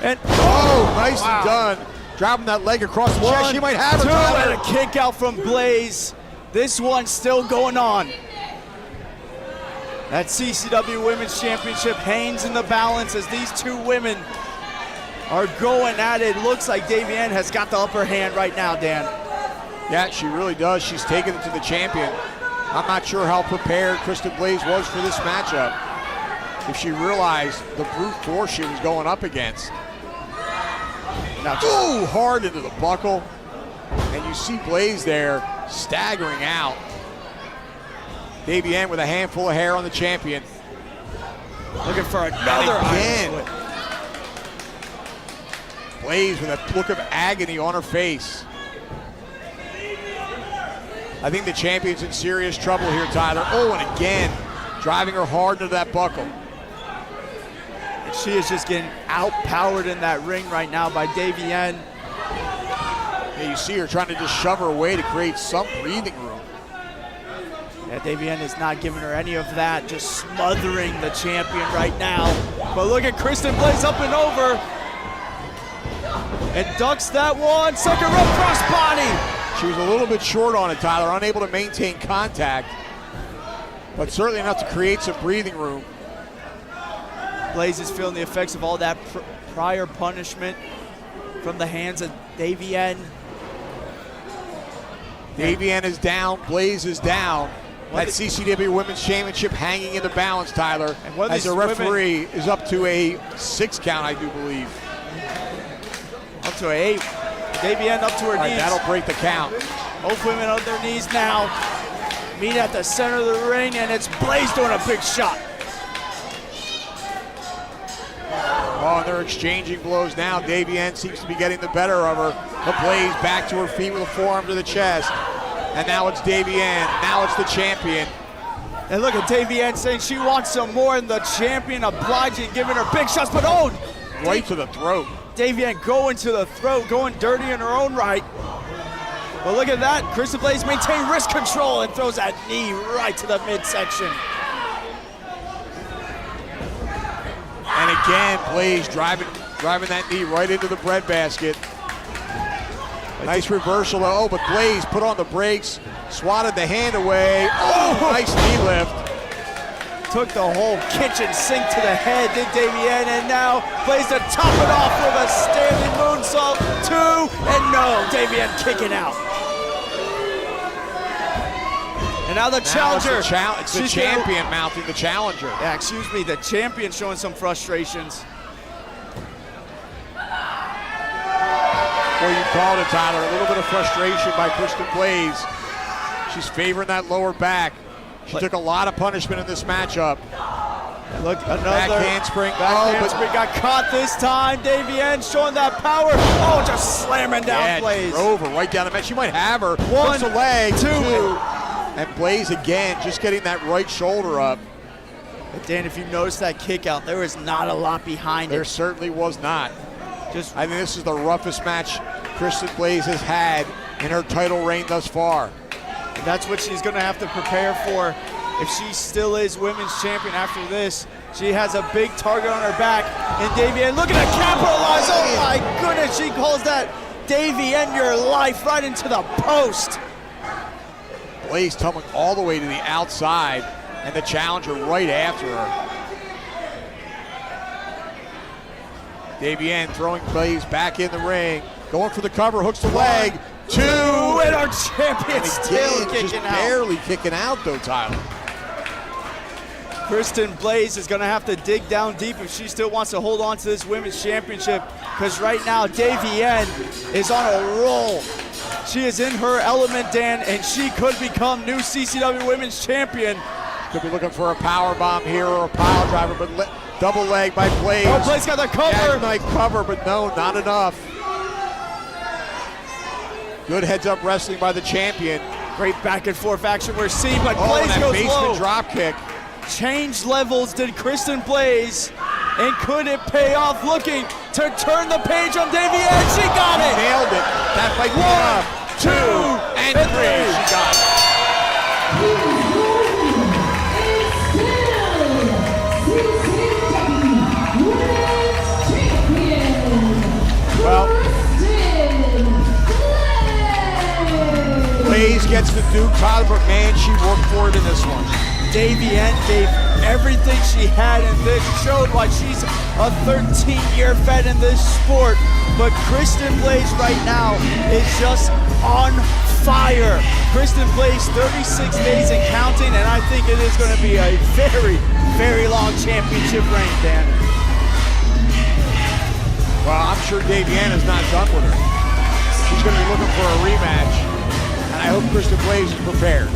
And
nicely done. Dropping that leg across the chest. She might have her.
And a kick out from Blaze. This one's still going on. That CCW Women's Championship hangs in the balance as these two women are going at it. Looks like Davienne has got the upper hand right now, Dan.
Yeah, she really does. She's taken it to the champion. I'm not sure how prepared Kristin Blaze was for this matchup. If she realized the brute force she was going up against. Now, hard into the buckle. And you see Blaze there staggering out. Davienne with a handful of hair on the champion.
Looking for another
again. Blaze with a look of agony on her face. I think the champion's in serious trouble here, Tyler. Oh, and again, driving her hard into that buckle.
She is just getting outpowered in that ring right now by Davienne.
Yeah, you see her trying to just shove her away to create some breathing room.
Yeah, Davienne is not giving her any of that, just smothering the champion right now. But look at Kristin Blaze up and over. And ducks that one, second rope crossbody.
She was a little bit short on it, Tyler, unable to maintain contact, but certainly enough to create some breathing room.
Blaze is feeling the effects of all that prior punishment from the hands of Davienne.
Davienne is down, Blaze is down. That CCW Women's Championship hanging in the balance, Tyler, as the referee is up to a 6 count, I do believe.
Up to an 8. Davienne up to her knees.
That'll break the count.
Both women on their knees now. Meet at the center of the ring, and it's Blaze doing a big shot.
Oh, and they're exchanging blows now. Davienne seems to be getting the better of her. But Blaze back to her feet with a forearm to the chest. And now it's Davienne. Now it's the champion.
And look at Davienne saying she wants some more, and the champion obliging, giving her big shots, but oh!
Right to the throat.
Davienne going to the throat, going dirty in her own right. But look at that, Kristin Blaze maintains wrist control and throws that knee right to the midsection.
And again, Blaze driving that knee right into the breadbasket. Nice reversal, oh, but Blaze put on the brakes, swatted the hand away. Oh, nice knee lift.
Took the whole kitchen sink to the head, did Davienne, and now Blaze to top it off with a standing moonsault, 2, and no, Davienne kicking out. And now the challenger.
It's the champion mounting the challenger.
Yeah, excuse me, the champion showing some frustrations.
Well, you called it, Tyler. A little bit of frustration by Kristin Blaze. She's favoring that lower back. She took a lot of punishment in this matchup.
Look, another
back handspring.
Handspring got caught this time. Davienne showing that power. Oh, just slamming down Blaze.
Drove her right down the mat. She might have her.
1,
the leg.
2.
And Blaze again, just getting that right shoulder up.
But Dan, if you notice that kick out, there was not a lot behind it.
There certainly was not. I think this is the roughest match Kristin Blaze has had in her title reign thus far.
And that's what she's going to have to prepare for. If she still is women's champion after this, she has a big target on her back. And Davienne looking to capitalize. Oh my goodness, she calls that Davienne your life right into the post.
Blaze tumbling all the way to the outside, and the challenger right after her. Davienne throwing Blaze back in the ring, going for the cover, hooks the leg. 2,
and our champion still kicking out.
Barely kicking out though, Tyler.
Kristin Blaze is gonna have to dig down deep if she still wants to hold on to this women's championship, because right now Davienne is on a roll. She is in her element, Dan, and she could become new CCW Women's Champion.
Could be looking for a power bomb here or a pile driver, but double leg by Blaze.
Oh, Blaze got the cover.
Nice cover, but no, not enough. Good heads-up wrestling by the champion.
Great back-and-forth action we're seeing, but
Oh,
Blaze
that
goes
basement
low.
drop kick.
Change levels did Kristin Blaze, and could it pay off? Looking to turn the page on Davienne. She got it.
Nailed it. That might be enough. 2 and 3. She got it. Well, Blaze gets the Duke, Tyler, but man, she worked for it in this one.
Davienne gave everything she had in this, showed why she's a 13-year vet in this sport. But Kristin Blaze right now is just on fire. Kristin Blaze, 36 days and counting, and I think it is going to be a very, very long championship reign, Dan.
Well, I'm sure Davienne is not done with her. She's going to be looking for a rematch, and I hope Kristin Blaze is prepared.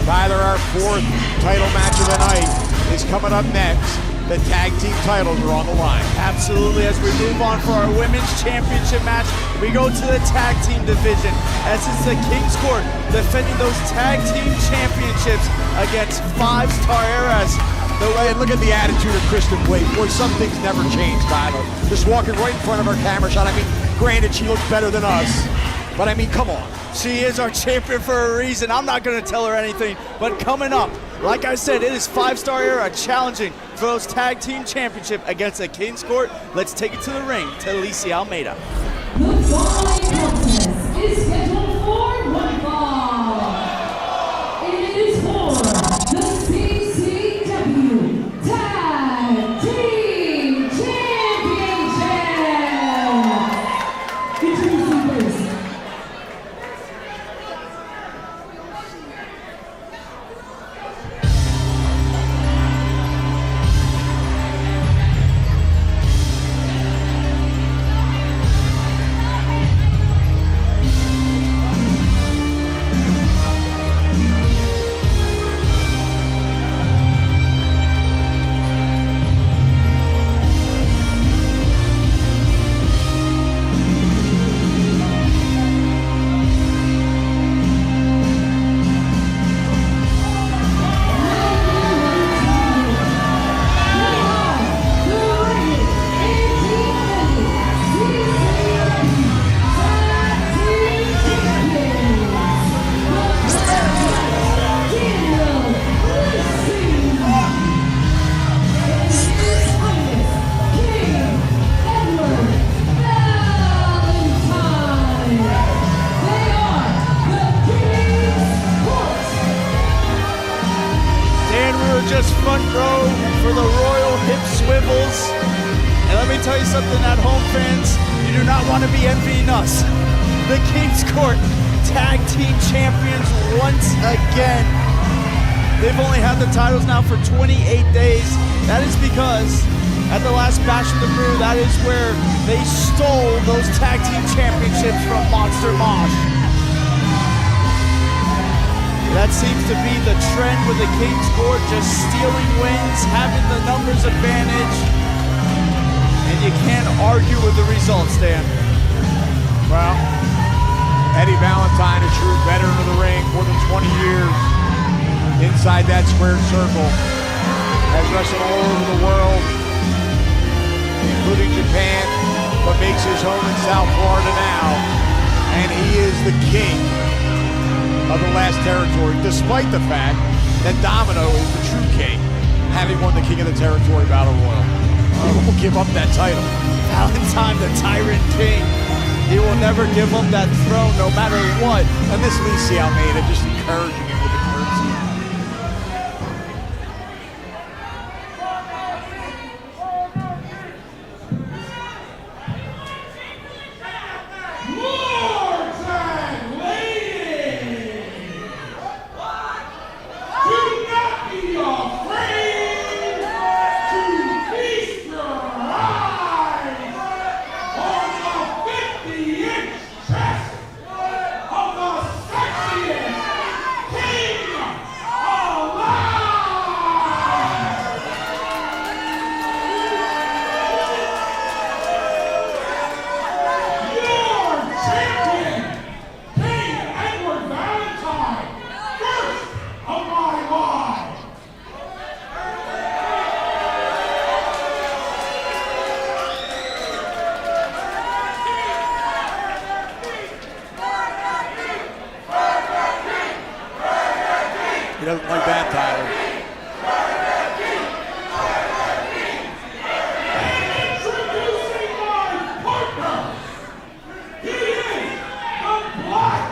Tyler, our 4th title match of the night is coming up next. The tag team titles are on the line.
Absolutely. As we move on for our women's championship match, we go to the tag team division, as it's the King's Court defending those tag team championships against 5-star eras.
And look at the attitude of Kristin Blaze. Boy, some things never change, Tyler. Just walking right in front of our camera shot. I mean, granted, she looks better than us, but I mean, come on.
She is our champion for a reason. I'm not going to tell her anything, but coming up, like I said, it is 5-star era challenging Qrow's Tag Team Championship against the King's Court. Let's take it to the ring to Alicia Almeida.
The following contest is scheduled for one fall. It is for the CCW Tag Team Championship. Introducing first.
Just front row for the Royal Hip Swivels. And let me tell you something at home, fans, you do not want to be envying us. The King's Court Tag Team Champions once again. They've only had the titles now for 28 days. That is because at the last Bash of the Brew, that is where they stole those Tag Team Championships from Monster Mosh. That seems to be the trend with the King's Court, just stealing wins, having the numbers advantage, and you can't argue with the results, Dan.
Well, Eddie Valentine, a true veteran of the ring, more than 20 years inside that squared circle, has wrestled all over the world, including Japan, but makes his home in South Florida now, and he is the king of the last territory, despite the fact that Domino is the true king, having won the King of the Territory Battle Royal. He won't give up that title.
Valentine, the Tyrant King, he will never give up that throne no matter what.
And this Alicia Almeida just encouraging him with the currency. He doesn't like that title.
Introducing my partner. He is the Black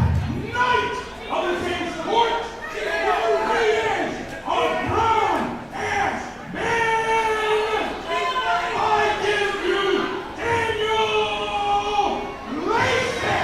Knight of the King's Court. He is a grown-ass man. I give you Daniel Lacey.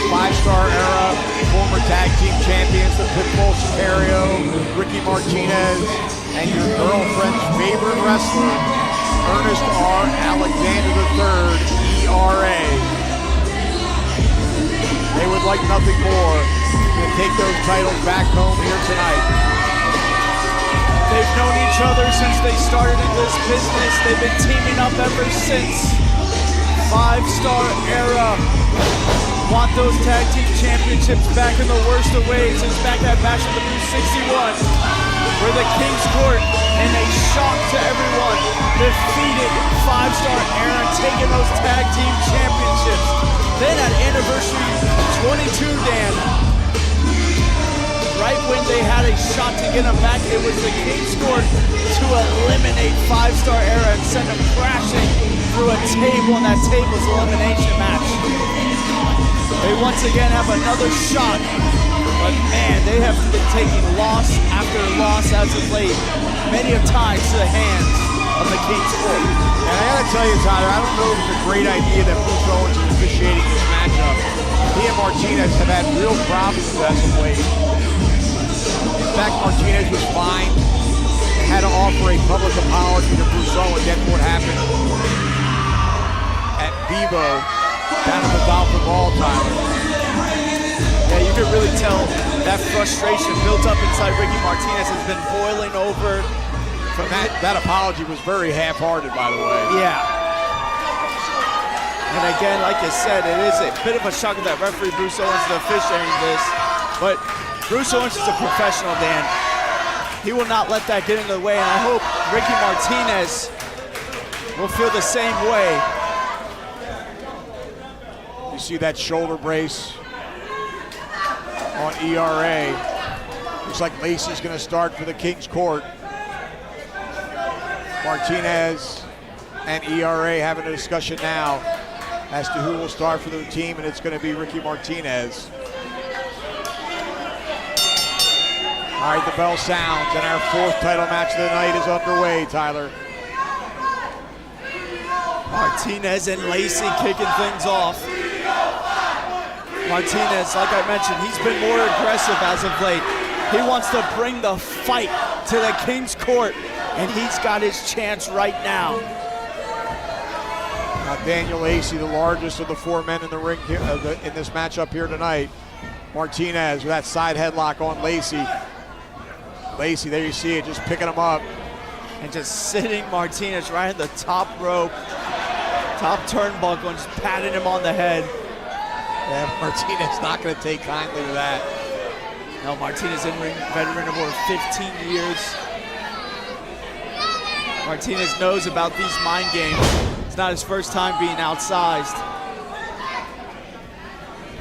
5-star era former tag team champions, the Pitbull Sicario, Ricky Martinez, and your girlfriend's favorite wrestler, Ernest R. Alexander III, ERA. They would like nothing more than to take those titles back home here tonight.
They've known each other since they started in this business. They've been teaming up ever since. 5-star era. Want those tag team championships back in the worst of ways. It's back at Bash of the Brew 61, where the King's Court, in a shock to everyone, defeated 5-star era, taking those tag team championships. Then at anniversary 22, Dan, right when they had a shot to get them back, it was the King's Court to eliminate 5-star era and send them crashing through a table in that table's elimination match. They once again have another shot, but man, they have been taking loss after loss as of late, many of times to the hands of the King's Court.
And I gotta tell you, Tyler, I don't know if it's a great idea that Bruce Owens is officiating this matchup. He and Martinez have had real problems as of late. In fact, Martinez was fined and had to offer a public apology to Bruce Owens after what happened at Vivo down at the Dolphin Ball, Tyler.
Yeah, you could really tell that frustration built up inside Ricky Martinez has been boiling over.
From that apology was very half-hearted, by the way.
Yeah. And again, like you said, it is a bit of a shock that referee Bruce Owens is officiating this, but Bruce Owens is a professional, Dan. He will not let that get in the way, and I hope Ricky Martinez will feel the same way.
You see that shoulder brace on ERA. Looks like Lacey's gonna start for the King's Court. Martinez and ERA having a discussion now as to who will start for their team, and it's gonna be Ricky Martinez. All right, the bell sounds, and our 4th title match of the night is underway, Tyler.
Martinez and Lacey kicking things off. Martinez, like I mentioned, he's been more aggressive as of late. He wants to bring the fight to the King's Court, and he's got his chance right now.
Daniel Lacey, the largest of the 4 men in the ring here, in this matchup here tonight. Martinez with that side headlock on Lacey. Lacey, there you see it, just picking him up.
And just sitting Martinez right in the top rope, top turnbuckle, and just patting him on the head.
Yeah, Martinez not going to take kindly to that.
No, Martinez in-ring veteran of over 15 years. Martinez knows about these mind games. It's not his first time being outsized.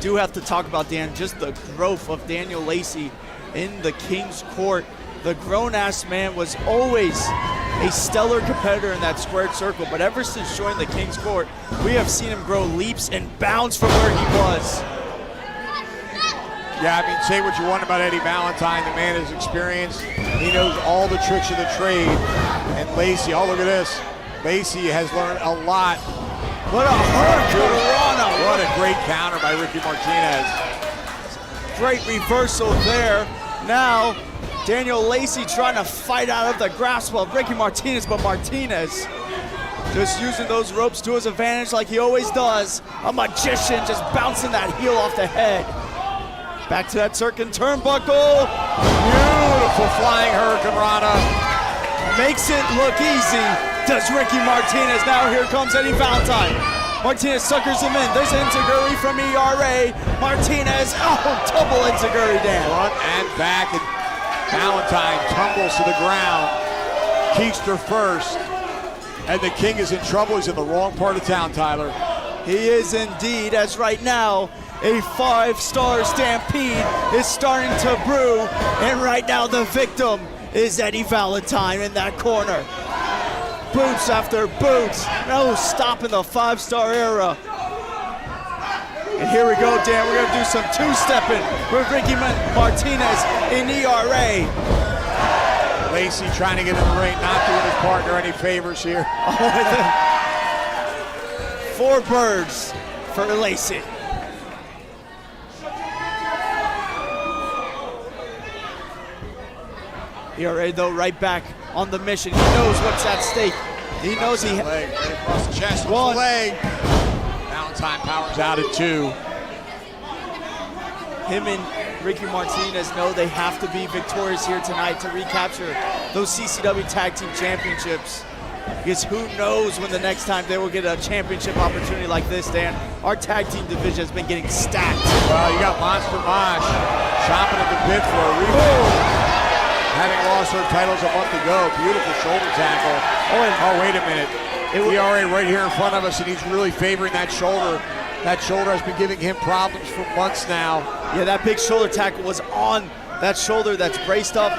Do have to talk about, Dan, just the growth of Daniel Lacey in the King's Court. The grown-ass man was always a stellar competitor in that squared circle, but ever since joining the King's Court, we have seen him grow leaps and bounds from where he was.
Yeah, I mean, say what you want about Eddie Valentine. The man is experienced. He knows all the tricks of the trade. And Lacey, oh, look at this. Lacey has learned a lot.
What a hurricane!
What a great counter by Ricky Martinez.
Great reversal there. Now, Daniel Lacey trying to fight out of the grasp of Ricky Martinez, but Martinez just using those ropes to his advantage like he always does. A magician just bouncing that heel off the head. Back to that circuit turnbuckle.
Beautiful flying Hurricane Rana.
Makes it look easy. Does Ricky Martinez. Now here comes Eddie Valentine. Martinez suckers him in. There's an enziguri from ERA. Martinez, double enziguri, Dan.
Front and back, and Valentine tumbles to the ground. Keister first, and the King is in trouble. He's in the wrong part of town, Tyler.
He is indeed, as right now, a 5-star stampede is starting to brew, and right now the victim is Eddie Valentine in that corner. Boots after boots, no stopping the 5-star era. And here we go, Dan, we're gonna do some two-stepping with Ricky Martinez in ERA.
Lacey trying to get in the ring, not doing his partner any favors here.
4 birds for Lacey. ERA, though, right back on the mission. He knows what's at stake. He knows he...
Leg right across the chest.
One
leg. Valentine powers out at 2.
Him and Ricky Martinez know they have to be victorious here tonight to recapture those CCW Tag Team Championships. Because who knows when the next time they will get a championship opportunity like this, Dan. Our tag team division has been getting stacked.
Well, you got Monster Mosh chomping at the bit for a rematch. Having lost her titles a month ago, beautiful shoulder tackle. Oh, wait a minute. ERA right here in front of us, and he's really favoring that shoulder. That shoulder has been giving him problems for months now.
Yeah, that big shoulder tackle was on that shoulder that's braced up.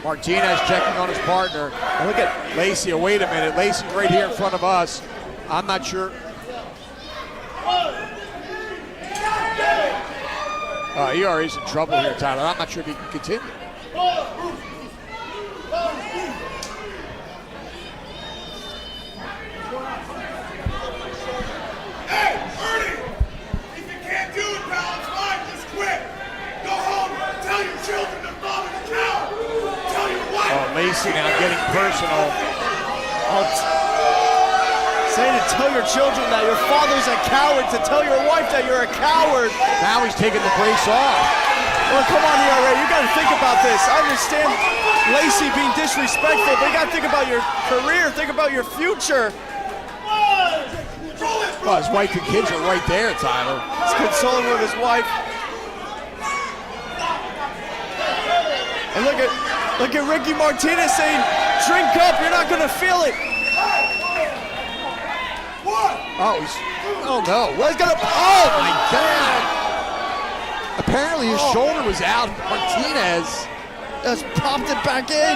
Martinez checking on his partner. And look at Lacey. Oh, wait a minute. Lacey's right here in front of us. I'm not sure. ERA's in trouble here, Tyler. I'm not sure if he can continue.
Hey, Ernie! If you can't do it, pal, it's fine. Just quit. Go home. Tell your children their father's a coward. Tell your wife.
Oh, Lacey now getting personal.
Say to tell your children that your father's a coward, to tell your wife that you're a coward.
Now he's taking the brace off.
Well, come on, ERA, you gotta think about this. I understand Lacey being disrespectful, but you gotta think about your career, think about your future.
Well, his wife and kids are right there, Tyler.
He's consoling with his wife. And look at Ricky Martinez saying, drink up, you're not gonna feel it.
Oh no, he's gonna, oh my God. Apparently his shoulder was out. Martinez
just popped it back in.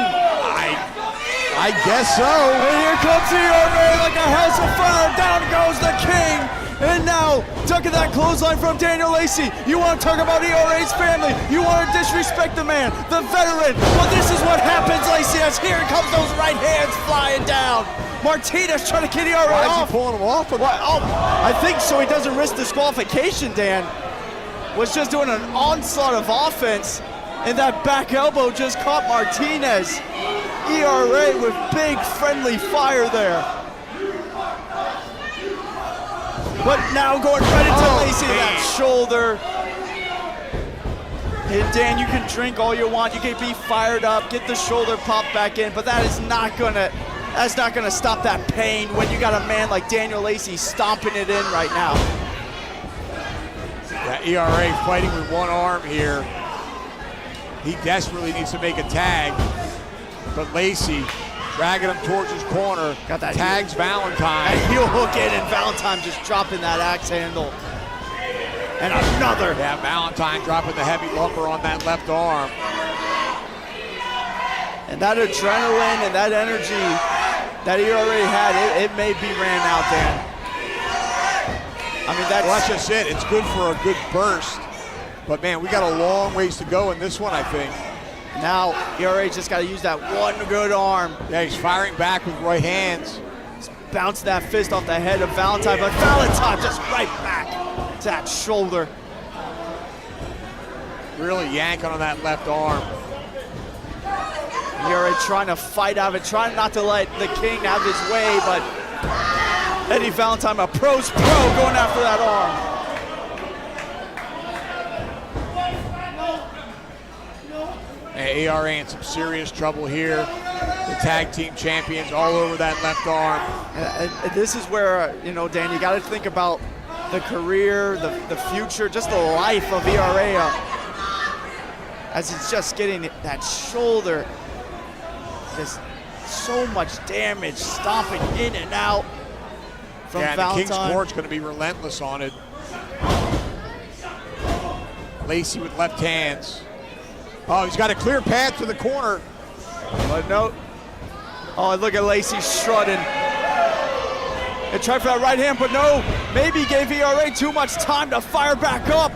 I guess so.
And here comes ERA like a house of fire. Down goes the king. And now, ducking that clothesline from Daniel Lacey. You want to talk about ERA's family. You want to disrespect the man, the veteran. Well, this is what happens, Lacey, as here comes those right hands flying down. Martinez trying to get ERA off.
Why is he pulling him off?
I think so he doesn't risk disqualification, Dan. Was just doing an onslaught of offense, and that back elbow just caught Martinez. ERA with big friendly fire there. But now going right into Lacey, that shoulder. And Dan, you can drink all you want, you can be fired up, get the shoulder popped back in, but that's not gonna stop that pain when you got a man like Daniel Lacey stomping it in right now.
That ERA fighting with one arm here. He desperately needs to make a tag, but Lacey dragging him towards his corner.
Got that
tags Valentine.
And heel hook in, and Valentine just dropping that axe handle. And another.
Yeah, Valentine dropping the heavy lumber on that left arm.
And that adrenaline and that energy that he already had, it may be ran out, Dan. I mean, that's
just it. It's good for a good burst. But man, we got a long ways to go in this one, I think.
Now, ERA just got to use that one good arm.
Yeah, he's firing back with right hands.
Just bounce that fist off the head of Valentine, but Valentine just right back to that shoulder.
Really yanking on that left arm.
ERA trying to fight out of it, trying not to let the king have his way, but Eddie Valentine, a pro's pro, going after that arm.
And ARA in some serious trouble here. The tag team champions all over that left arm.
And this is where, you know, Dan, you got to think about the career, the future, just the life of ERA as he's just getting that shoulder. Just so much damage, stomping in and out from Valentine.
The King's Court's going to be relentless on it. Lacey with left hands. Oh, he's got a clear path to the corner.
But no. Oh, look at Lacey strutting. And tried for that right hand, but no. Maybe gave ERA too much time to fire back up.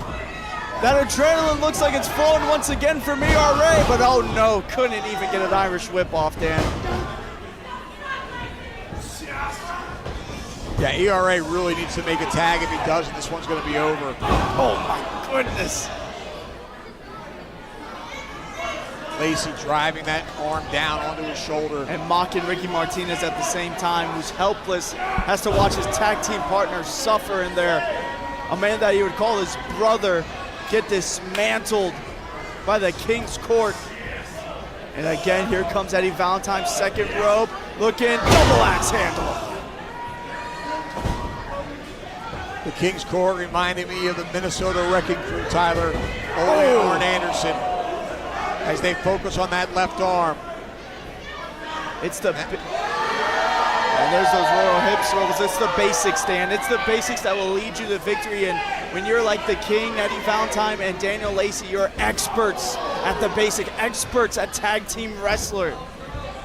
That adrenaline looks like it's flowing once again from ERA, but oh no, couldn't even get an Irish whip off, Dan.
Yeah, ERA really needs to make a tag. If he doesn't, this one's going to be over.
Oh my goodness.
Lacey driving that arm down onto his shoulder.
And mocking Ricky Martinez at the same time, who's helpless, has to watch his tag team partner suffer in there. A man that he would call his brother get dismantled by the King's Court. And again, here comes Eddie Valentine, second rope, looking, double axe handle.
The King's Court reminded me of the Minnesota Wrecking Crew, Tyler. Ole Arn Anderson, as they focus on that left arm.
It's the, and there's those royal hip swivels. It's the basics, Dan. It's the basics that will lead you to victory. And when you're like the King, Eddie Valentine, and Daniel Lacey, you're experts at the basic, experts at tag team wrestler.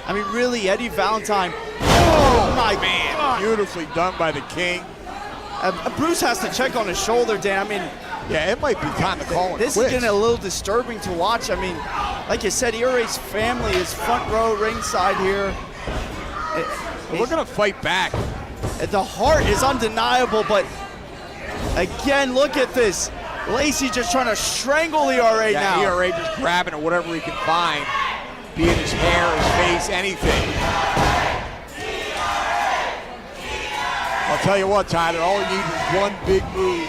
I mean, really, Eddie Valentine. Oh my
Man,
God.
beautifully done by the King.
Bruce has to check on his shoulder, Dan. I mean,
Yeah, it might be time to call it
this
quits.
is getting a little disturbing to watch. I mean, like you said, ERA's family is front row ringside here.
We're going to fight back.
The heart is undeniable, but again, look at this. Lacey just trying to strangle ERA
Yeah,
now.
ERA just grabbing at whatever he can find, be it his hair, his face, anything. I'll tell you what, Tyler, all he needs is one big move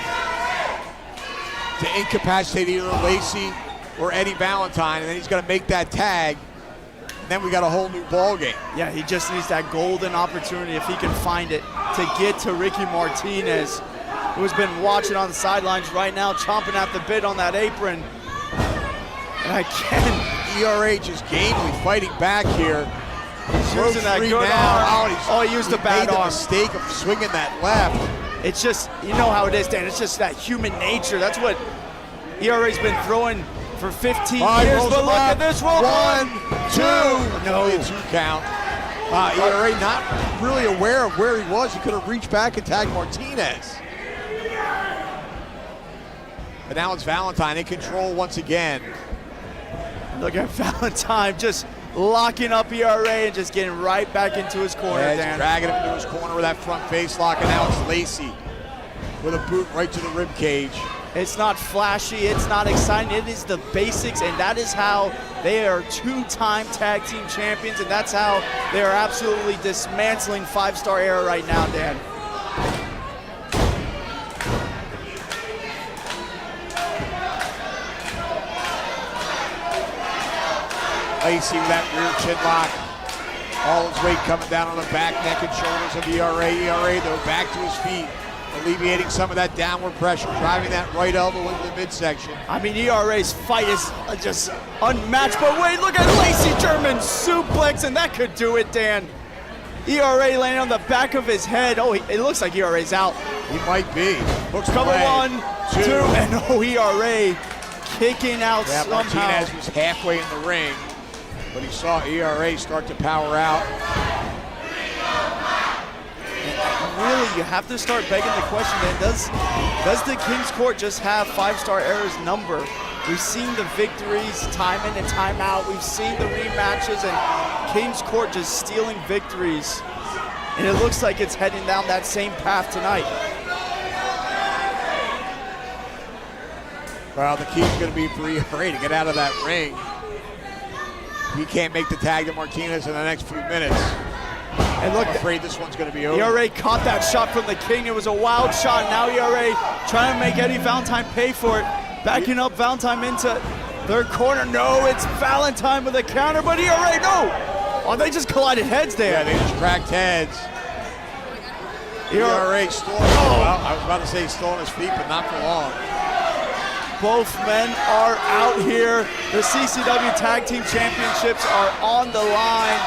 to incapacitate either Lacey or Eddie Valentine, and then he's going to make that tag, and then we got a whole new ball game.
Yeah, he just needs that golden opportunity, if he can find it, to get to Ricky Martinez, who has been watching on the sidelines right now, chomping at the bit on that apron. And again,
ERA just gamely fighting back here.
using that
Three
good
now.
arm. Oh, he used the bad
made the
arm.
mistake of swinging that left.
It's just, you know how it is, Dan. It's just that human nature. That's what ERA's been throwing for 15 years.
Rolls
But
him
look
up.
at this roll.
1, 2.
No.
Only a 2 count. ERA not really aware of where he was. He could have reached back and tagged Martinez. But now it's Valentine in control once again.
Look at Valentine just locking up ERA and just getting right back into his corner,
Edge
Dan.
dragging him into his corner with that front face lock, and now it's Lacey with a boot right to the rib cage.
It's not flashy, it's not exciting, it is the basics, and that is how they are two-time tag team champions, and that's how they are absolutely dismantling Five-Star Era right now, Dan.
Lacey with that rear chin lock. All his weight coming down on the back, neck, and shoulders of ERA. ERA, though, back to his feet, alleviating some of that downward pressure, driving that right elbow into the midsection.
I mean, ERA's fight is just unmatched, but wait, look at Lacey German suplex, and that could do it, Dan. ERA laying on the back of his head. Oh, it looks like ERA's out.
He might be. Hooks
Cover
away.
1, 2, and oh, ERA kicking out
Yeah,
somehow.
Martinez was halfway in the ring, but he saw ERA start to power out.
Really, you have to start begging the question, then, does the King's Court just have Five-Star Era's number? We've seen the victories time in and time out. We've seen the rematches, and King's Court just stealing victories. And it looks like it's heading down that same path tonight.
Well, the key's going to be for ERA to get out of that ring. He can't make the tag to Martinez in the next few minutes.
And look,
I'm afraid this one's going to be over.
ERA caught that shot from the King. It was a wild shot. Now ERA trying to make Eddie Valentine pay for it. Backing up Valentine into their corner. No, it's Valentine with a counter, but ERA, no! Oh, they just collided heads there.
Yeah, they just cracked heads. ERA stole. Well, I was about to say he's still on his feet, but not for long.
Both men are out here. The CCW Tag Team Championships are on the line.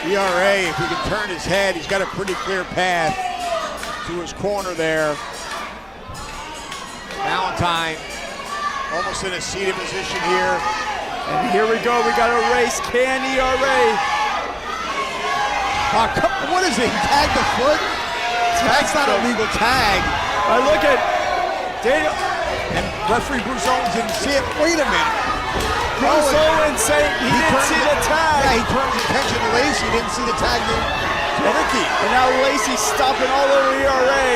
ERA, if he can turn his head, he's got a pretty clear path to his corner there. Valentine almost in a seated position here.
And here we go, we got a race. Can ERA?
What is it? He tagged the foot? That's not a legal tag.
I look at Daniel.
And referee Bruce Owens didn't see it. Wait a minute.
Bruce Owens saying he didn't see the tag.
Yeah, he turned his attention to Lacey. He didn't see the tag to Ricky.
And now Lacey stopping all over ERA.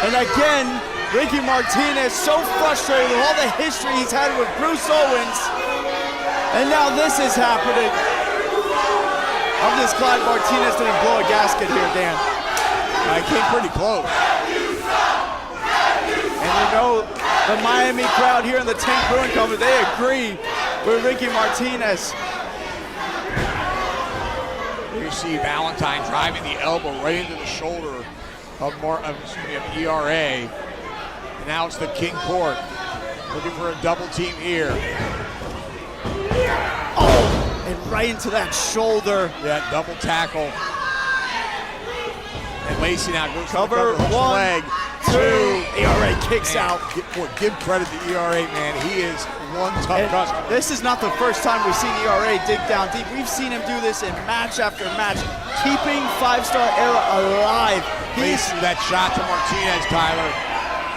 And again, Ricky Martinez so frustrated with all the history he's had with Bruce Owens. And now this is happening. I'm just glad Martinez didn't blow a gasket here, Dan.
I came pretty close.
And you know, the Miami crowd here in the Tank Brewing Company, they agree with Ricky Martinez.
You see Valentine driving the elbow right into the shoulder of ERA. And now it's the King Court looking for a double team here.
Oh, and right into that shoulder.
Yeah, double tackle. And Lacey now goes
Cover,
to the
one,
leg.
Two. ERA kicks
Man,
out.
Give credit to ERA, man. He is one tough
And
customer.
this is not the first time we've seen ERA dig down deep. We've seen him do this in match after match, keeping five-star era alive. He's
Lacey, that shot to Martinez, Tyler.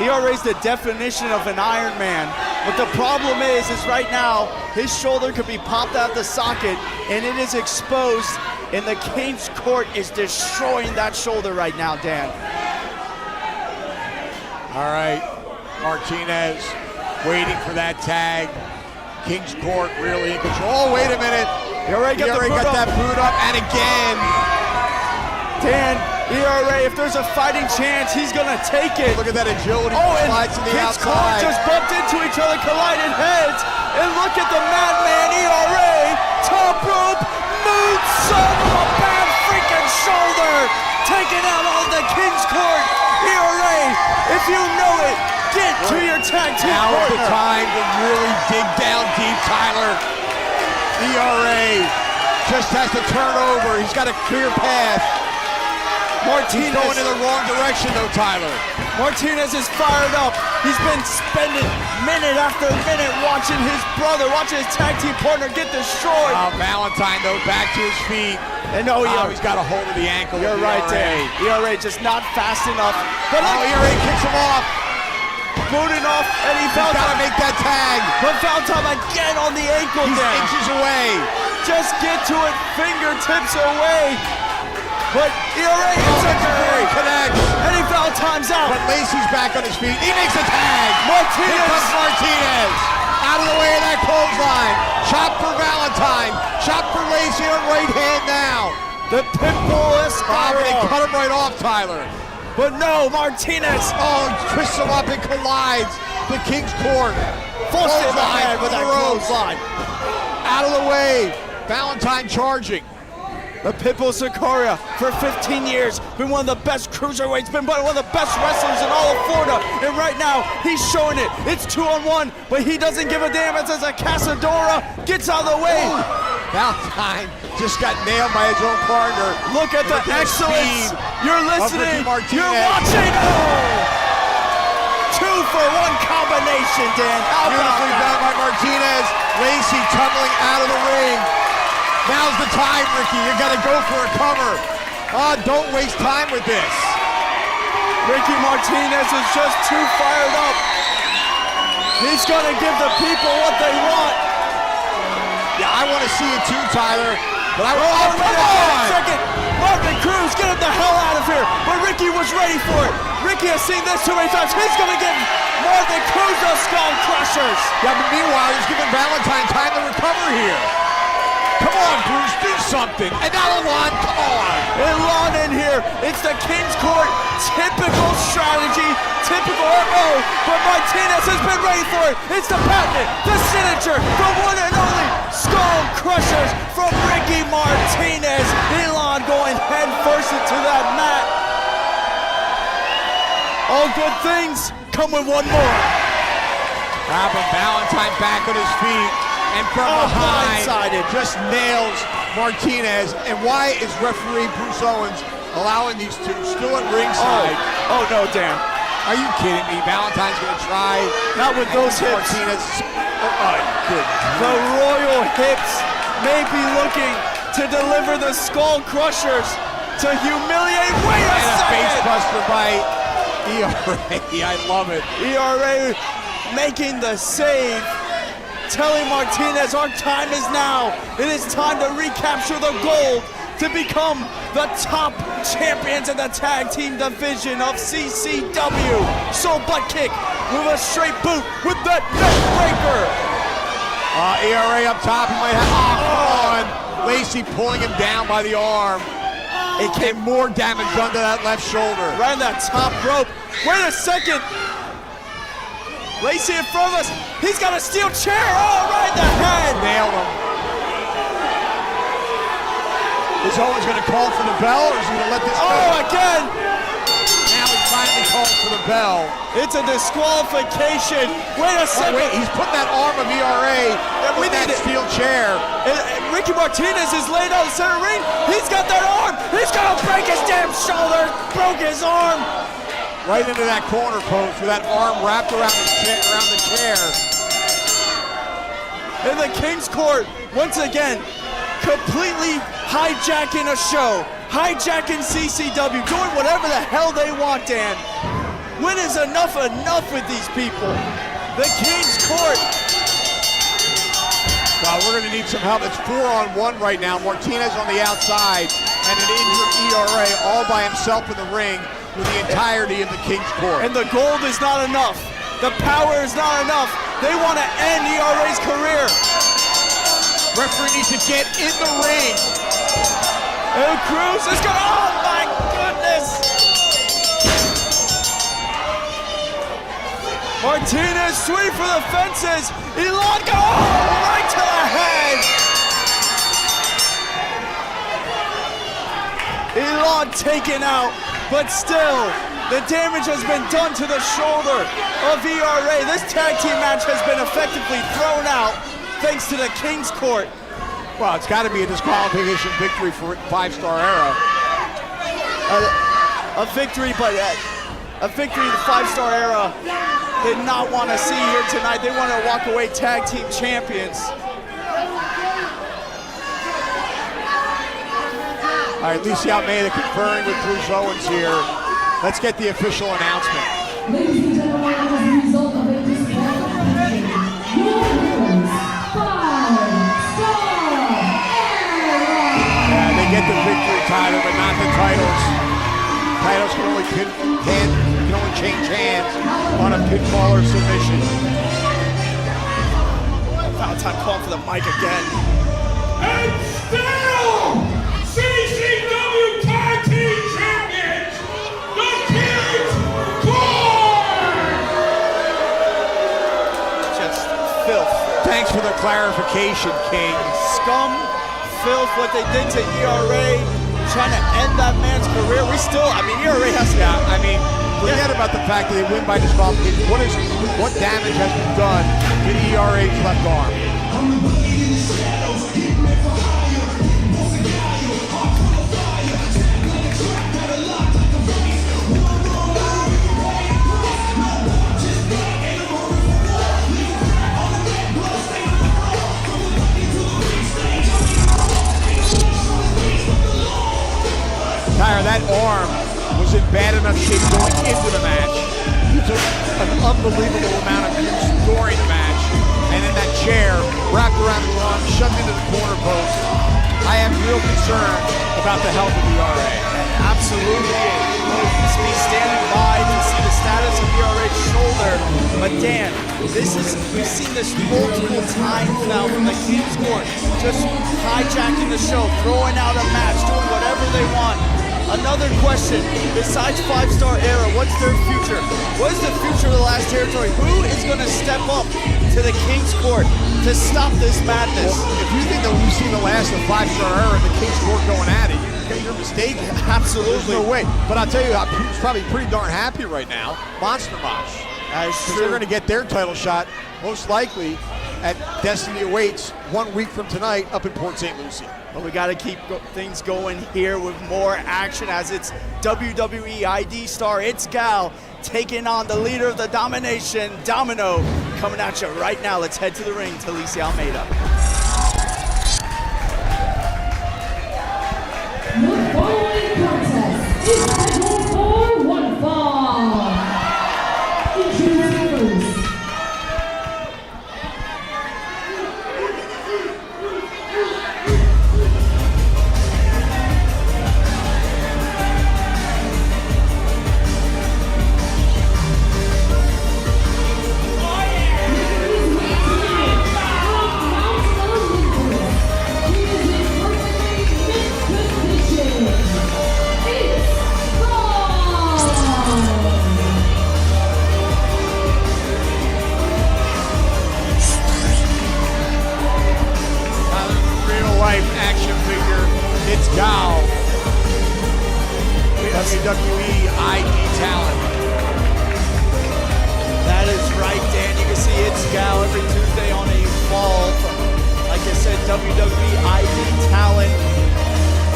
ERA's the definition of an Iron Man. But the problem is right now, his shoulder could be popped out the socket, and it is exposed, and the King's Court is destroying that shoulder right now, Dan.
All right, Martinez waiting for that tag. King's Court really in control. Oh, wait a minute.
ERA got
that boot up, and again.
Dan, ERA, if there's a fighting chance, he's gonna take it.
Look at that agility.
Oh, and
Slides to the
King's Court
outside.
just bumped into each other, collided heads, and look at the madman ERA, top rope, moonsault with a bad freaking shoulder, taking out all the King's Court. ERA, if you know it, get to your tag team
Now is
partner.
the time to really dig down deep, Tyler. ERA just has to turn over. He's got a clear path. He's going in the wrong direction, though, Tyler.
Martinez is fired up. He's been spending minute after minute watching his brother, watching his tag team partner get destroyed.
Valentine, though, back to his feet.
And
he's got a hold of the ankle.
You're right, Dan. ERA just not fast enough. But
ERA kicks him off.
booting off, and
He's got to make that tag.
But Valentine again on the ankle.
He's
Dan.
inches away.
Just get to it, fingertips away. But ERA
connects.
Eddie Valentine's out.
But Lacey's back on his feet. He makes a tag.
Martinez.
Here comes Martinez. Out of the way of that clothesline. Chop for Valentine. Chop for Lacey on right hand now.
The Pitbull is
They cut him right off, Tyler.
But no, Martinez.
Oh, twists him up and collides. The King's Court.
Forced him ahead with that
Qrow.
clothesline.
Out of the way. Valentine charging.
The Pitbull Sikoria, for 15 years, been one of the best cruiserweights, been one of the best wrestlers in all of Florida. And right now, he's showing it. It's 2-on-1, but he doesn't give a damn. It's as a Casadora gets out of the way.
Ooh. Valentine just got nailed by his own partner.
Look at the excellence. You're listening. You're watching. Oh! 2-for-1 combination, Dan. How about
Beautifully
that?
done by Martinez. Lacey tumbling out of the ring. Now's the time, Ricky. You got to go for a cover. Don't waste time with this.
Ricky Martinez is just too fired up. He's going to give the people what they want.
Yeah, I want to see it too, Tyler. But I
Wait a second. Marvin, Cruz, get him the hell out of here. But Ricky was ready for it. Ricky has seen this too many times. He's going to give Marvin Cruz the skull crushers.
Yeah, but meanwhile, he's giving Valentine time to recover here. Come on, Bruce, do something. And now Elon, come on.
Elon in here. It's the King's Court. Typical strategy. Typical MO. But Martinez has been ready for it. It's the patent, the signature, the one and only skull crushers from Ricky Martinez. Elon going head first into that mat. All good things come with one more.
But Valentine back on his feet. And from behind,
blindsided.
just nails Martinez. And why is referee Bruce Owens allowing these two still at ringside?
Oh no, Dan.
Are you kidding me? Valentine's going to try.
Not with those hips.
Martinez. Oh, good.
The Royal Hips may be looking to deliver the skull crushers to humiliate. Wait a
And a
second.
face buster by ERA. I love it.
ERA making the save. Telling Martinez our time is now. It is time to recapture the gold to become the top champions in the tag team division of CCW. So butt kick with a straight boot with that neck breaker.
ERA up top, he might have, come on. Lacey pulling him down by the arm. It came more damage done to that left shoulder.
Right on that top rope. Wait a second. Lacey in front of us. He's got a steel chair. Oh, right in the head.
Nailed him. Is Owens going to call for the bell, or is he going to let this go?
Oh, again.
Now he finally called for the bell.
It's a disqualification. Wait a second.
Oh, wait, he's putting that arm of ERA with that steel chair.
Ricky Martinez is laid out in the center ring. He's got that arm. He's going to break his damn shoulder. Broke his arm.
Right into that corner post with that arm wrapped around the chair.
In the King's Court, once again, completely hijacking a show, hijacking CCW, doing whatever the hell they want, Dan. When is enough with these people? The King's Court.
Well, we're going to need some help. It's 4-on-1 right now. Martinez on the outside and an injured ERA all by himself in the ring with the entirety of the King's Court.
And the gold is not enough. The power is not enough. They want to end ERA's career.
Referee needs to get in the ring.
And Cruz is going, oh my goodness. Martinez swing for the fences. Elon go right to the head. Elon taken out, but still, the damage has been done to the shoulder of ERA. This tag team match has been effectively thrown out thanks to the King's Court.
Well, it's got to be a disqualification victory for 5-Star Era.
A victory, but a victory the 5-Star Era did not want to see here tonight. They want to walk away tag team champions.
All right, Lacey Almeida conferring with Bruce Owens here. Let's get the official announcement.
Ladies and gentlemen, as a result of a disqualification, your winners, 5-Star Era.
Yeah, they get the victory title, but not the titles. Titles can only change hands on a pinfall or submission.
Foul time call for the mic again.
And still, CCW Tag Team Champions, the King's Court!
Just filth.
Thanks for the clarification, King.
Scum, filth, what they did to ERA, trying to end that man's career. ERA has to.
Yeah, forget about the fact that they win by disqualification. What damage has been done to ERA's left arm? Tyler, that arm was in bad enough shape going into the match. He took an unbelievable amount of use during the match, and in that chair, wrapped around his arm, shoved into the corner post. I have real concern about the health of the ERA.
Absolutely. We'll be standing by to see the status of ERA's shoulder. But Dan, we've seen this multiple times now from the King's Court, just hijacking the show, throwing out a match, doing whatever they want. Another question, besides 5-Star Era, what's their future? What is the future of the last territory? Who is going to step up to the King's Court to stop this madness?
Well, if you think that we've seen the last of 5-Star Era and the King's Court going at it, you're mistaken.
Absolutely.
There's no way. But I'll tell you, I'm probably pretty darn happy right now. Monster Mosh. Because they're going to get their title shot, most likely, at Destiny Awaits 1 week from tonight up in Port St. Lucie.
But we got to keep things going here with more action as it's WWE ID star, it's Gal, taking on the leader of the domination, Domino, coming at you right now. Let's head to the ring to Lacey Almeida.
The following contest is scheduled for one fall. Introducing first,
It's Gal, WWE ID talent.
That is right, Dan. You can see It's Gal every Tuesday on Evolve. Like I said, WWE ID talent.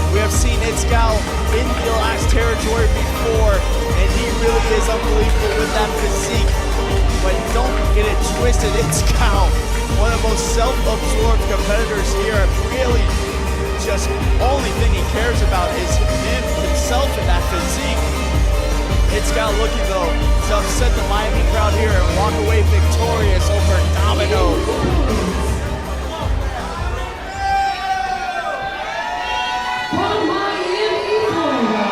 We have seen It's Gal in the last territory before, and he really is unbelievable with that physique. But don't get it twisted, It's Gal, one of the most self-absorbed competitors here. Really, just only thing he cares about is himself and that physique. It's Gal looking though to upset the Miami crowd here and walk away victorious over Domino.
From Miami, Florida,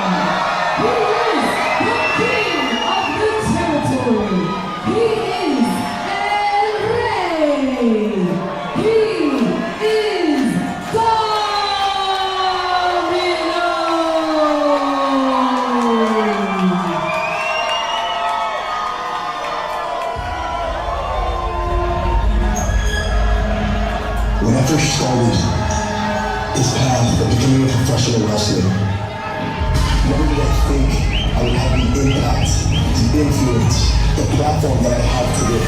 he is the king of the territory. He is Ariel. He is
When I first started this path of becoming a professional wrestler, never did I think I would have the impact, the influence, the platform that I have today.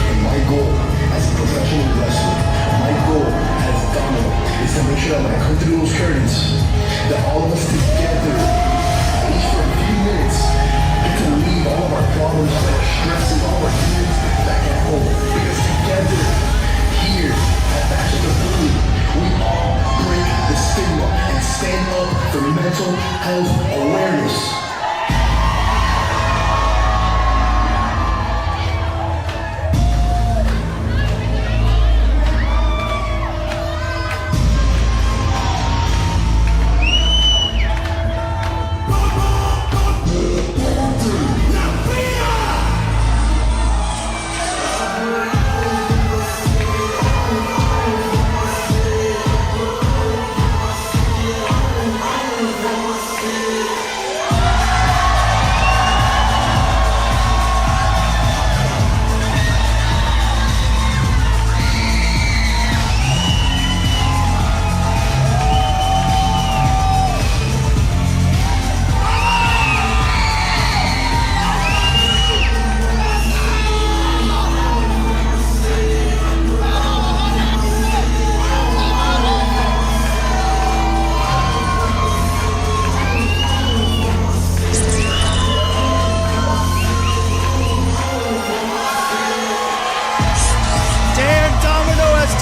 And my goal as a professional wrestler, my goal as Domino, is to make sure that when I come through those curtains, that all of us together, at least for a few minutes, get to leave all of our problems, all our stresses, all our demons back at home. Because together, here at Bachelor Brew, we all break the stigma and stand up for mental health awareness.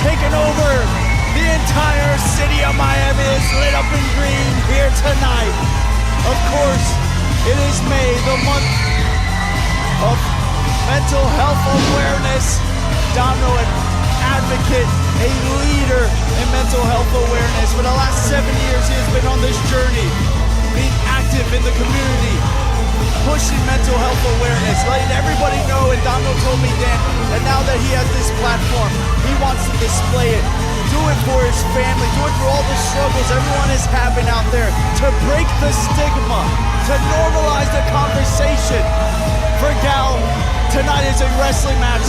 Taken over. The entire city of Miami is lit up in green here tonight. Of course, it is May, the month of mental health awareness. Domino, an advocate, a leader in mental health awareness. For the last 7 years, he has been on this journey, being active in the community, pushing mental health awareness, letting everybody know, and Domino told me, Dan, that now that he has this platform, he wants to display it, do it for his family, do it for all the struggles everyone is having out there, to break the stigma, to normalize the conversation. For Gal, tonight is a wrestling match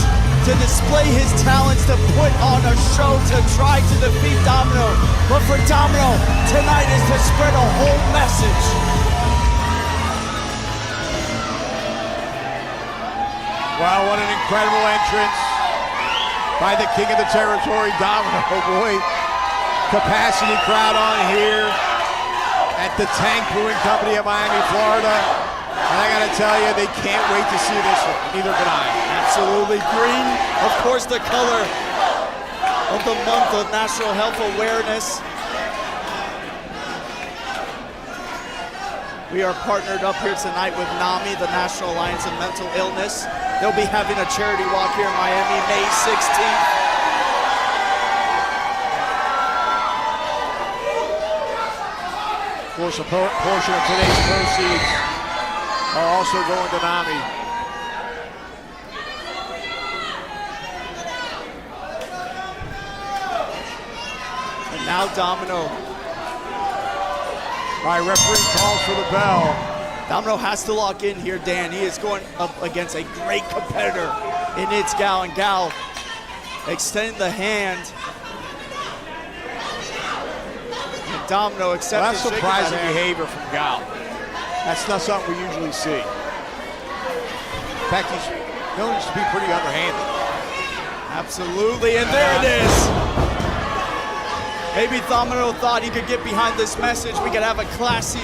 to display his talents, to put on a show, to try to defeat Domino. But for Domino, tonight is to spread a whole message.
Wow, what an incredible entrance by the king of the territory, Domino. Oh boy, capacity crowd on here at the Tank Brewing Company of Miami, Florida. And I gotta tell you, they can't wait to see this one. Neither can I.
Absolutely. Green, of course, the color of the month of National Health Awareness. We are partnered up here tonight with NAMI, the National Alliance of Mental Illness. They'll be having a charity walk here in Miami, May 16th.
Of course, a portion of today's proceeds are also going to NAMI.
And now Domino.
All right, referee calls for the bell.
Domino has to lock in here, Dan. He is going up against a great competitor in It's Gal, and Gal extending the hand. Domino accepted.
Well, that's surprising behavior from Gal. That's not something we usually see. In fact, he's known to be pretty underhanded.
Absolutely, and there it is. Maybe Domino thought he could get behind this message. We could have a classy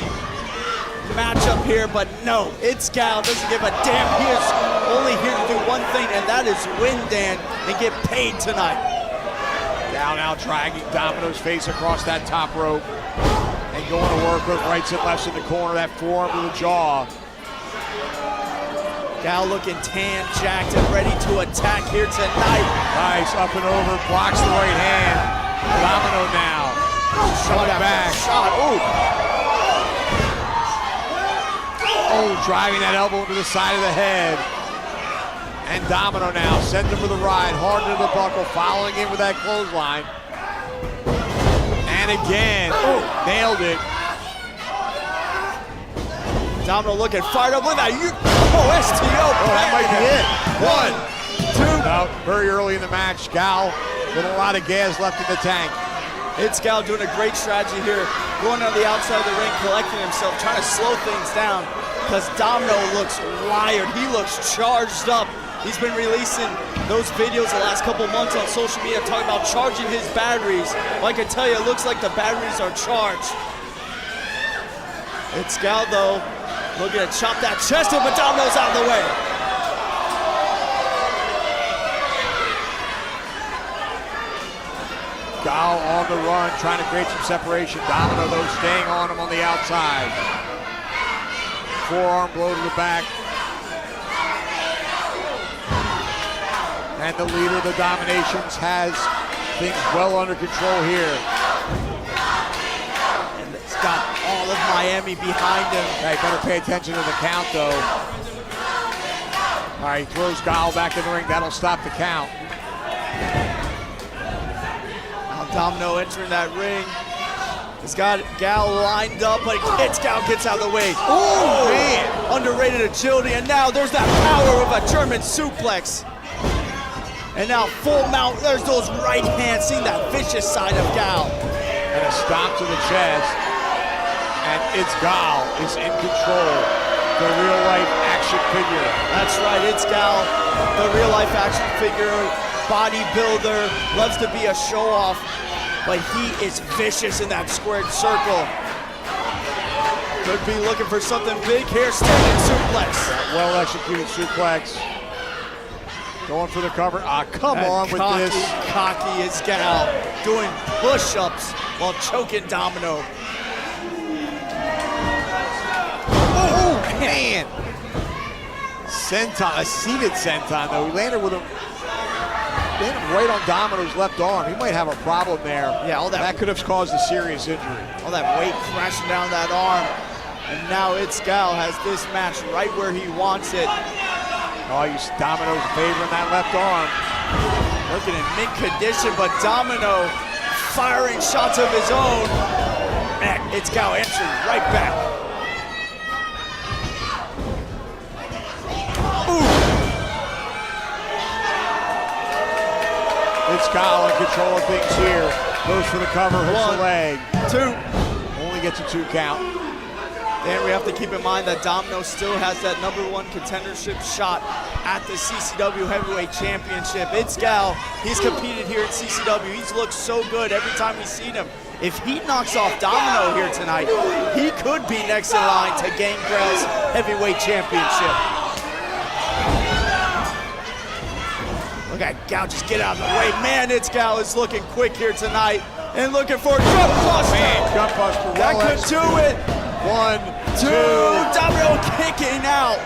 matchup here, but no, it's Gal. Doesn't give a damn. He is only here to do one thing, and that is win, Dan, and get paid tonight.
Gal now dragging Domino's face across that top rope and going to work with rights and lefts in the corner, that forearm to the jaw.
Gal looking tan, jacked, and ready to attack here tonight.
Nice, up and over, blocks the right hand. Domino now. Shot back.
Shot. Ooh.
Oh, driving that elbow into the side of the head. And Domino now sends him for the ride, hard into the buckle, following in with that clothesline. And again, nailed it.
Domino looking fired up. Look at that. STO.
Oh, that might be it. 1, 2. No, very early in the match. Gal with a lot of gas left in the tank.
It's Gal doing a great strategy here, going on the outside of the ring, collecting himself, trying to slow things down, because Domino looks wired. He looks charged up. He's been releasing those videos the last couple months on social media talking about charging his batteries. Well, I can tell you, it looks like the batteries are charged. It's Gal, though, looking to chop that chest in, but Domino's out of the way.
Gal on the run, trying to create some separation. Domino, though, staying on him on the outside. Forearm blow to the back. And the leader of the Dominations has things well under control here.
And it's got all of Miami behind him.
Hey, better pay attention to the count, though. All right, he throws Gal back in the ring. That'll stop the count.
Now Domino entering that ring. He's got Gal lined up, but Gal gets out of the way. Oh, man. Underrated agility, and now there's that power of a German suplex. And now full mount, there's those right hands, seeing that vicious side of Gal.
And a stomp to the chest. And it's Gal is in control. The real life action figure.
That's right, it's Gal, the real life action figure, bodybuilder, loves to be a show off, but he is vicious in that squared circle. Could be looking for something big here, standing suplex.
Well executed suplex. Going for the cover. Come on with this.
Cocky is Gal, doing push-ups while choking Domino.
Oh, man. Senton, a seated senton, though. He landed with him. Landed right on Domino's left arm. He might have a problem there.
Yeah, all that
could have caused a serious injury.
All that weight crashing down that arm. And now it's Gal has this match right where he wants it.
Oh, Domino's favoring that left arm.
Looking in mint condition, but Domino firing shots of his own. And it's Gal answering right back. Ooh.
It's Gal in control of things here. Goes for the cover, hooks the leg.
2.
Only gets a 2 count.
And we have to keep in mind that Domino still has that #1 contendership shot at the CCW Heavyweight Championship. It's Gal. He's competed here at CCW. He's looked so good every time we've seen him. If he knocks off Domino here tonight, he could be next in line to Gangrel's Heavyweight Championship. Look at Gal just get out of the way. Man, it's Gal is looking quick here tonight and looking for a gut buster.
Man, gut buster.
That could do it.
1, 2.
Domino kicking out.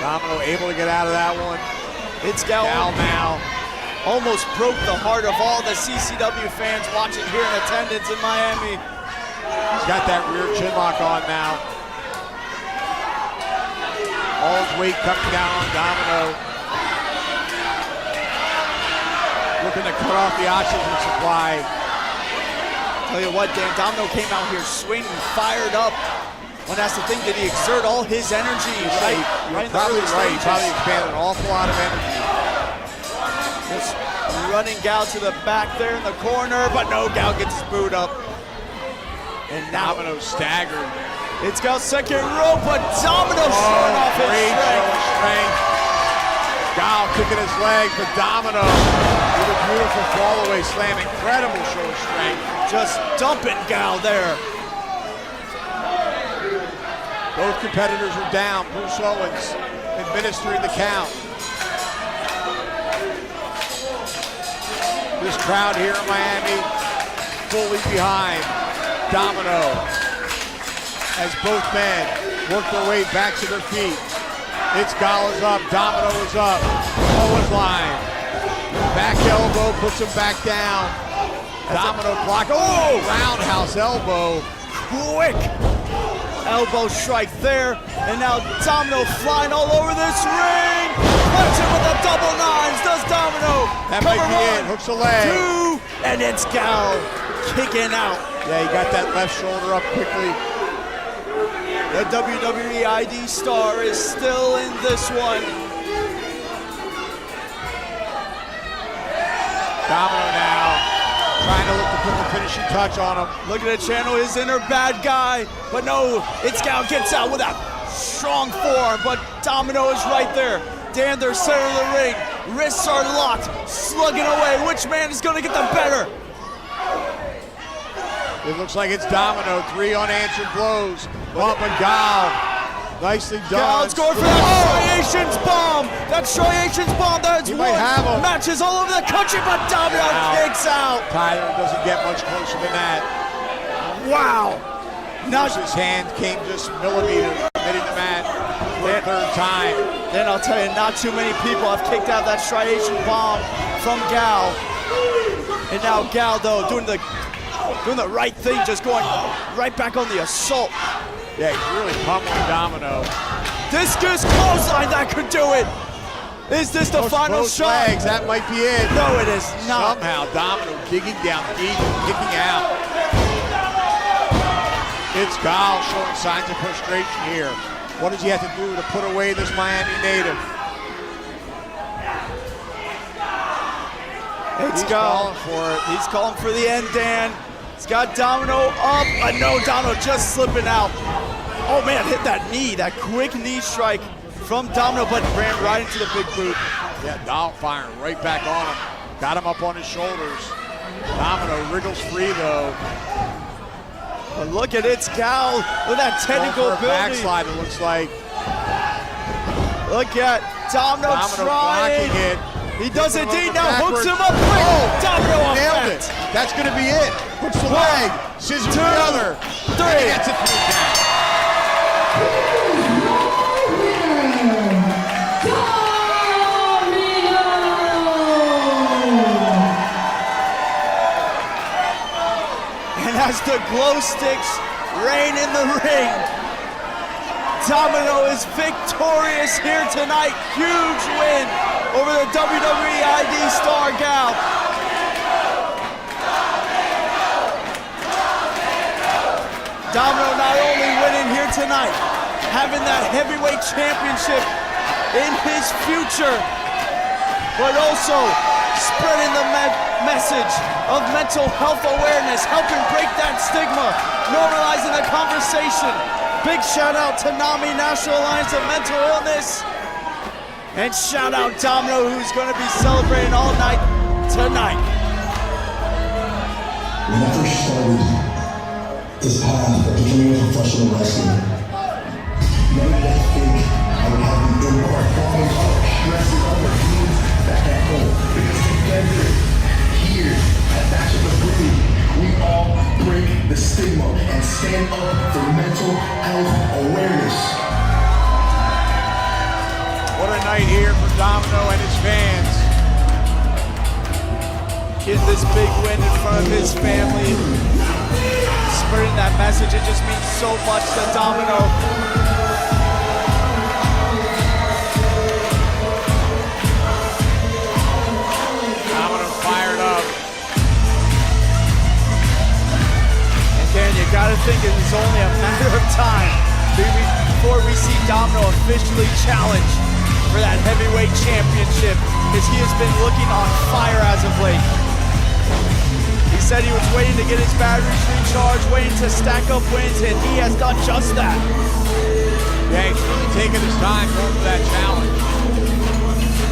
Domino able to get out of that one.
It's Gal
now.
Almost broke the heart of all the CCW fans watching here in attendance in Miami.
He's got that rear chin lock on now. All his weight coming down on Domino. Looking to cut off the oxygen supply.
Tell you what, Dan, Domino came out here swinging, fired up. One has to think, did he exert all his energy?
You're probably right. He probably expanded an awful lot of energy.
Just running Gal to the back there in the corner, but no, Gal gets booed up. And now
Domino staggered.
it's Gal's second rope, but Domino showing off his
Great
strength.
showing strength. Gal kicking his leg, but Domino with a beautiful fall away slam. Incredible show of strength.
Just dumping Gal there.
Both competitors are down. Bruce Owens administering the count. This crowd here in Miami fully behind Domino as both men work their way back to their feet. It's Gal is up, Domino is up. Owens line. Back elbow puts him back down. Domino block. Oh, roundhouse elbow.
Quick elbow strike there, and now Domino flying all over this ring. Punching with the double nines. Does Domino?
That might be it. Hooks the leg.
2, and it's Gal kicking out.
Yeah, he got that left shoulder up quickly.
The WWE ID star is still in this one.
Domino now trying to look to put the finishing touch on him.
Look at the channel, his inner bad guy. But no, it's Gal gets out with a strong forearm, but Domino is right there. Dan, they're center of the ring. Wrists are locked, slugging away. Which man is gonna get the better?
It looks like it's Domino. 3 unanswered blows. Bump and Gal. Nicely done.
Gal's going for that striations bomb. That striations bomb that's
He
won
might have him.
matches all over the country, but Domino kicks out.
Tyler doesn't get much closer than that.
Wow. Now
His hand came just millimeters from hitting the mat for the third time.
then I'll tell you, not too many people have kicked out that striation bomb from Gal. And now Gal, though, doing the right thing, just going right back on the assault.
Yeah, he's really pummeling Domino.
Discus clothesline, that could do it. Is this the final
Both
shot?
legs, that might be it.
No, it is not.
Somehow Domino digging down deep and kicking out. It's Gal showing signs of frustration here. What does he have to do to put away this Miami native?
It's
He's
Gal.
calling for it.
He's calling for the end, Dan. He's got Domino up. No, Domino just slipping out. Oh man, hit that knee, that quick knee strike from Domino, but ran right into the big boot.
Yeah, Gal firing right back on him. Got him up on his shoulders. Domino wriggles free though.
But look at it's Gal with that technical
Going for a
ability.
backslide, it looks like.
Look at Domino trying.
blocking it.
He does
Hooking him
indeed
over
now, hooks
backwards.
him up quick.
Oh,
Domino off
nailed it.
that.
That's gonna be it. Hooks the leg, scissors the other.
3.
And he gets it through the count.
And as the glow sticks reign in the ring, Domino is victorious here tonight. Huge win over the WWE ID star Gal. Domino not only winning here tonight, having that heavyweight championship in his future, but also spreading the message of mental health awareness, helping break that stigma, normalizing the conversation. Big shout out to NAMI, National Alliance of Mental Illness. And shout out Domino, who's going to be celebrating all night tonight.
When I first started this path of becoming a professional wrestler, many did I think I would have the impact falling up, stressing other teams back at home. Because together, here at Bachelor of Brewing, we all break the stigma and stand up for mental health awareness.
What a night here for Domino and his fans.
Getting this big win in front of his family. Spreading that message, it just means so much to Domino.
Domino fired up.
And Dan, you gotta think it is only a matter of time before we see Domino officially challenge for that heavyweight championship because he has been looking on fire as of late. He said he was waiting to get his batteries recharged, waiting to stack up wins, and he has done just that.
Yeah, he's really taking his time going for that challenge.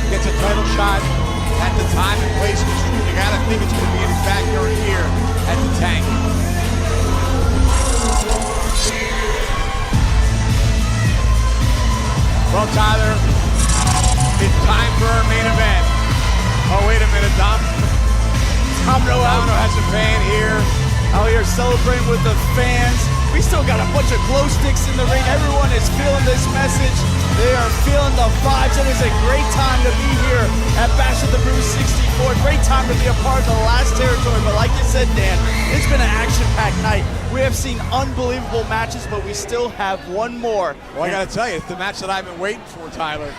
Gets a title shot at the time and place. You gotta think it's gonna be in his backyard here at the tank. Well, Tyler, it's time for our main event. Oh, wait a minute, Domino has a fan here.
Out here celebrating with the fans. We still got a bunch of glow sticks in the ring. Everyone is feeling this message. They are feeling the vibes. It is a great time to be here at Bash at the Brew 64. Great time to be a part of the last territory. But like you said, Dan, it's been an action-packed night. We have seen unbelievable matches, but we still have one more.
Well, I gotta tell you, it's the match that I've been waiting for, Tyler.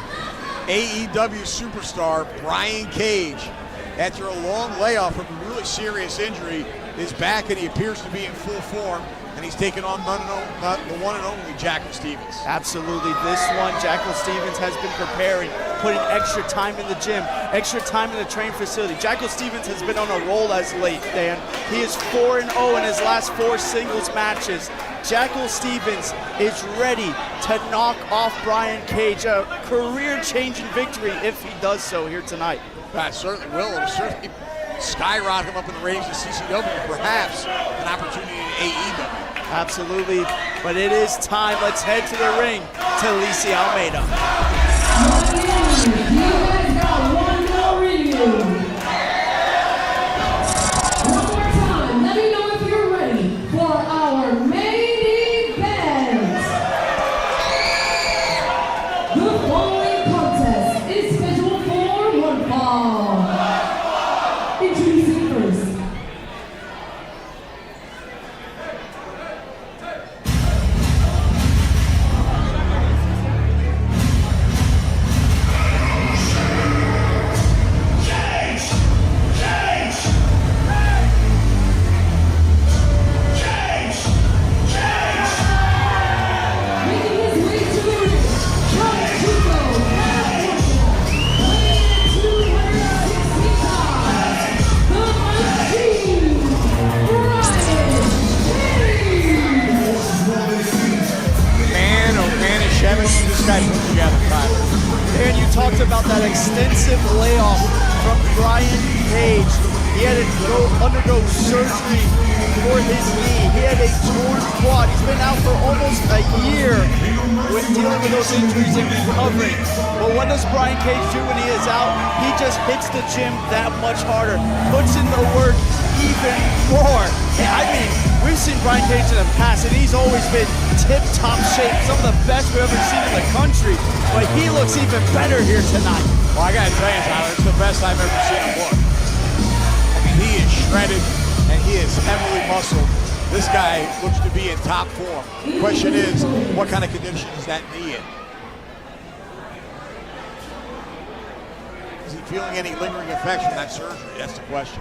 AEW superstar Brian Cage, after a long layoff from a really serious injury, is back and he appears to be in full form. And he's taking on the one and only Jackal Stevens.
Absolutely. This one, Jackal Stevens has been preparing, putting extra time in the gym, extra time in the training facility. Jackal Stevens has been on a roll as late, Dan. He is 4-0 in his last 4 singles matches. Jackal Stevens is ready to knock off Brian Cage, a career-changing victory if he does so here tonight.
That certainly will. It'll certainly skyrocket him up in the ratings of CCW, perhaps an opportunity in AEW.
Absolutely, but it is time. Let's head to the ring to Lisi Almeida.
You guys got one more review. One more time, let me know if you're ready for our main event. The following contest is scheduled for one fall. Introducing first.
And you talked about that extensive layoff from Brian Cage. He had to undergo surgery for his knee. He had a torn quad. He's been out for almost a year with dealing with those injuries and recovering. But what does Brian Cage do when he is out? He just hits the gym that much harder, puts in the work even more. I mean, we've seen Brian Cage in the past, and he's always been tip-top shape, some of the best we've ever seen in the country, but he looks even better here tonight.
Well, I gotta tell you, Tyler, it's the best I've ever seen him look. I mean, he is shredded, and he is heavily muscled. This guy looks to be in top form. The question is, what kind of condition is that knee in? Is he feeling any lingering effects from that surgery? That's the question.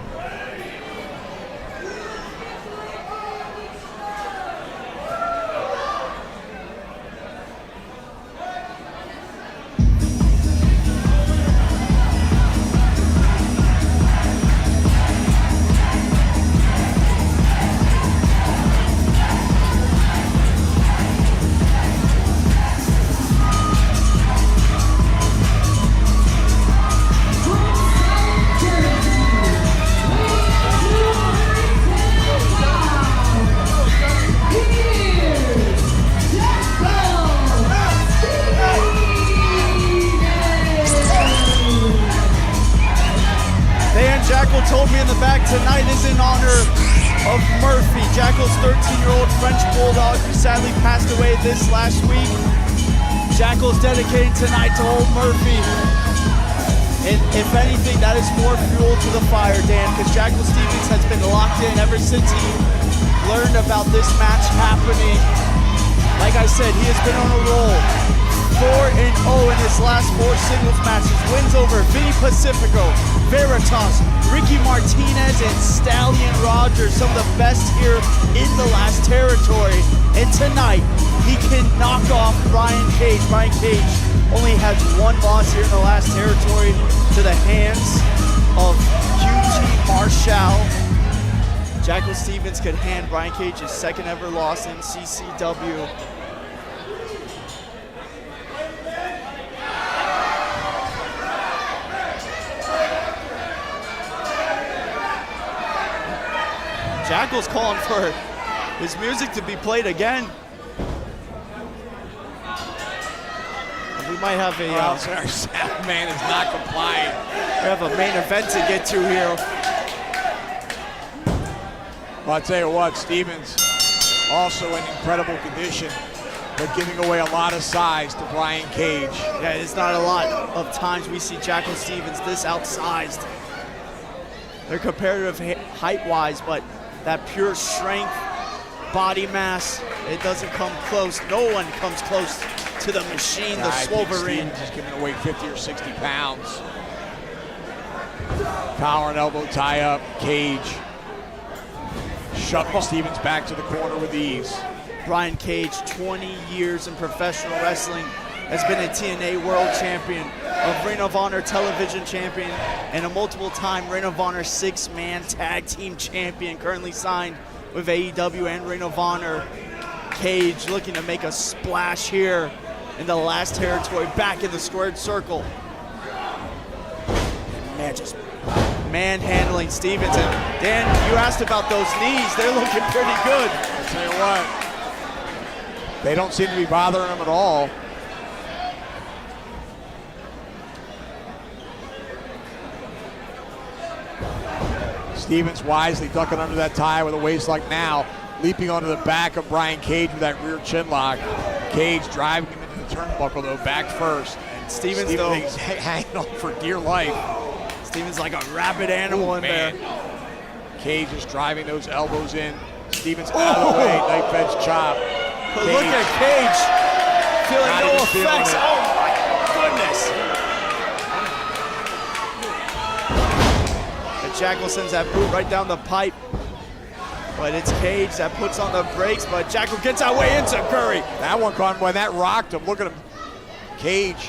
Jackal told me in the back tonight is in honor of Murphy, Jackal's 13-year-old French bulldog who sadly passed away this last week. Jackal's dedicating tonight to old Murphy. And if anything, that is more fuel to the fire, Dan, because Jackal Stevens has been locked in ever since he learned about this match happening. Like I said, he has been on a roll. 4-0 in his last 4 singles matches. Wins over Vinny Pacifico, Veritas, Ricky Martinez, and Stallion Rogers, some of the best here in the last territory. And tonight, he can knock off Brian Cage. Brian Cage only has one loss here in the last territory to the hands of QT Marshall. Jackal Stevens could hand Brian Cage his second ever loss in CCW. Jackal's calling for his music to be played again. We might have a
Our sound man is not complying.
we have a main event to get to here.
Well, I'll tell you what, Stevens also in incredible condition, but giving away a lot of size to Brian Cage.
Yeah, it's not a lot of times we see Jackal Stevens this outsized. They're comparative height-wise, but that pure strength, body mass, it doesn't come close. No one comes close to the machine, the
I think
Wolverine.
Stevens is giving away 50 or 60 pounds. Collar and elbow tie up, Cage. Shuffle Stevens back to the corner with ease.
Brian Cage, 20 years in professional wrestling, has been a TNA World Champion, a Ring of Honor Television Champion, and a multiple-time Ring of Honor 6-man Tag Team Champion, currently signed with AEW and Ring of Honor. Cage looking to make a splash here in the last territory, back in the squared circle. Man, just manhandling Stevens. And Dan, you asked about those knees. They're looking pretty good.
I'll tell you what, they don't seem to be bothering him at all. Stevens wisely ducking under that tie with a waist like now, leaping onto the back of Brian Cage with that rear chin lock. Cage driving him into the turnbuckle though, back first.
And Stevens though,
he's hanging on for dear life.
Stevens like a rabid animal in there.
Cage is driving those elbows in. Stevens out of the way, knife edge chop.
But look at Cage, feeling
Not
no
even feeling
effects.
it.
Oh my goodness. And Jackal sends that boot right down the pipe. But it's Cage that puts on the brakes, but Jackal gets that way into Curry.
That one caught him when that rocked him. Look at him. Cage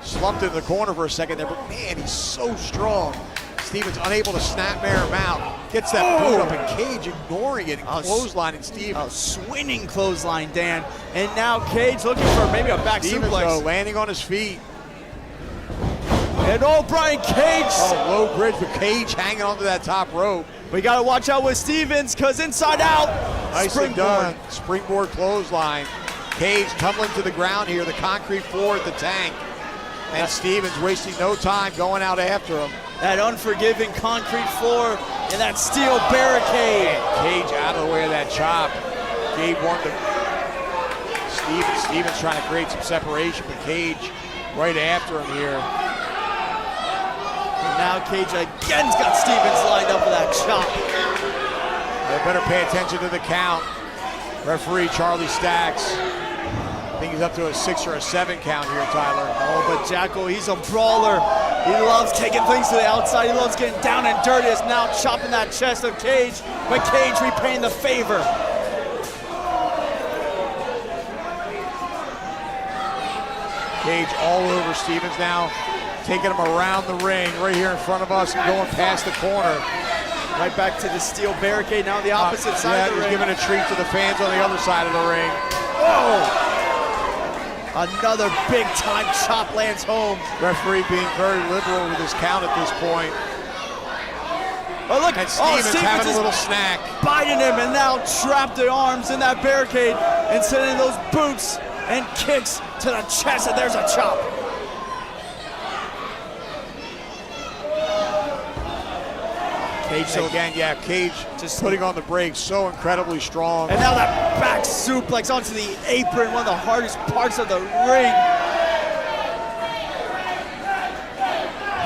slumped in the corner for a second there, but man, he's so strong. Stevens unable to snap mare him out. Gets that boot up, and Cage ignoring it and clotheslining Stevens.
A swinging clothesline, Dan. And now Cage looking for maybe a back
Stevens,
suplex.
though, landing on his feet.
And Brian Cage.
Oh, low bridge, but Cage hanging onto that top rope.
We gotta watch out with Stevens, cause inside out.
Nicely done. Springboard clothesline. Cage tumbling to the ground here, the concrete floor at the tank. And Stevens wasting no time going out after him.
That unforgiving concrete floor and that steel barricade.
Cage out of the way of that chop. Cage wanted to. Stevens trying to create some separation, but Cage right after him here.
And now Cage again's got Stevens lined up with that chop.
They better pay attention to the count. Referee Charlie Stacks. I think he's up to a 6 or a 7 count here, Tyler.
Oh, but Jackal, he's a brawler. He loves taking things to the outside. He loves getting down and dirty. Is now chopping that chest of Cage, but Cage repaying the favor.
Cage all over Stevens now, taking him around the ring, right here in front of us and going past the corner.
Right back to the steel barricade, now on the opposite side of the ring.
He's giving a treat to the fans on the other side of the ring.
Oh! Another big time chop lands home.
Referee being very liberal with his count at this point.
Oh, look,
And Stevens having a little snack.
Biting him and now trapped the arms in that barricade and sending those boots and kicks to the chest, and there's a chop. Cage
So again, yeah, Cage just putting on the brakes, so incredibly strong.
And now that back suplex onto the apron, one of the hardest parts of the ring.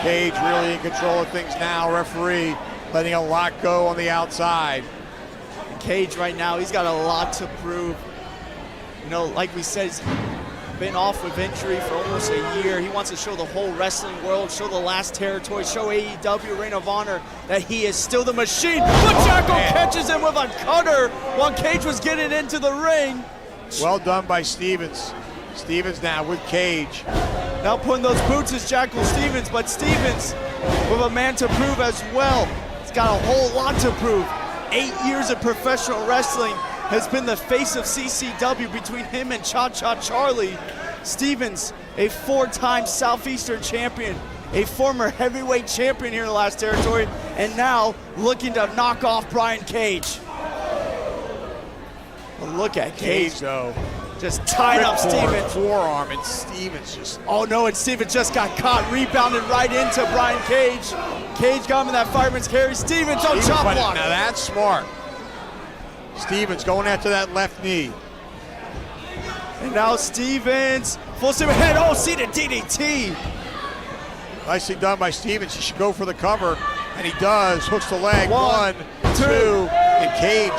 Cage really in control of things now. Referee letting a lot go on the outside.
And Cage right now, he's got a lot to prove. You know, like we said, been off with injury for almost a year. He wants to show the whole wrestling world, show the last territory, show AEW, Ring of Honor, that he is still the machine. But Jackal catches him with a cutter while Cage was getting into the ring.
Well done by Stevens. Stevens now with Cage.
Now putting those boots is Jackal Stevens, but Stevens with a man to prove as well. He's got a whole lot to prove. 8 years of professional wrestling, has been the face of CCW between him and Cha-Cha Charlie. Stevens, a 4-time Southeastern champion, a former heavyweight champion here in the last territory, and now looking to knock off Brian Cage. Well, look at Cage,
though.
Just tied up Stevens.
Forearm, and Stevens just...
Oh no, and Stevens just got caught, rebounded right into Brian Cage. Cage got him in that fireman's carry. Stevens on chop block.
Now that's smart. Stevens going after that left knee.
And now Stevens, full steam ahead. Oh, see the DDT.
Nicely done by Stevens. He should go for the cover, and he does. Hooks the leg.
One,
two, and Cage,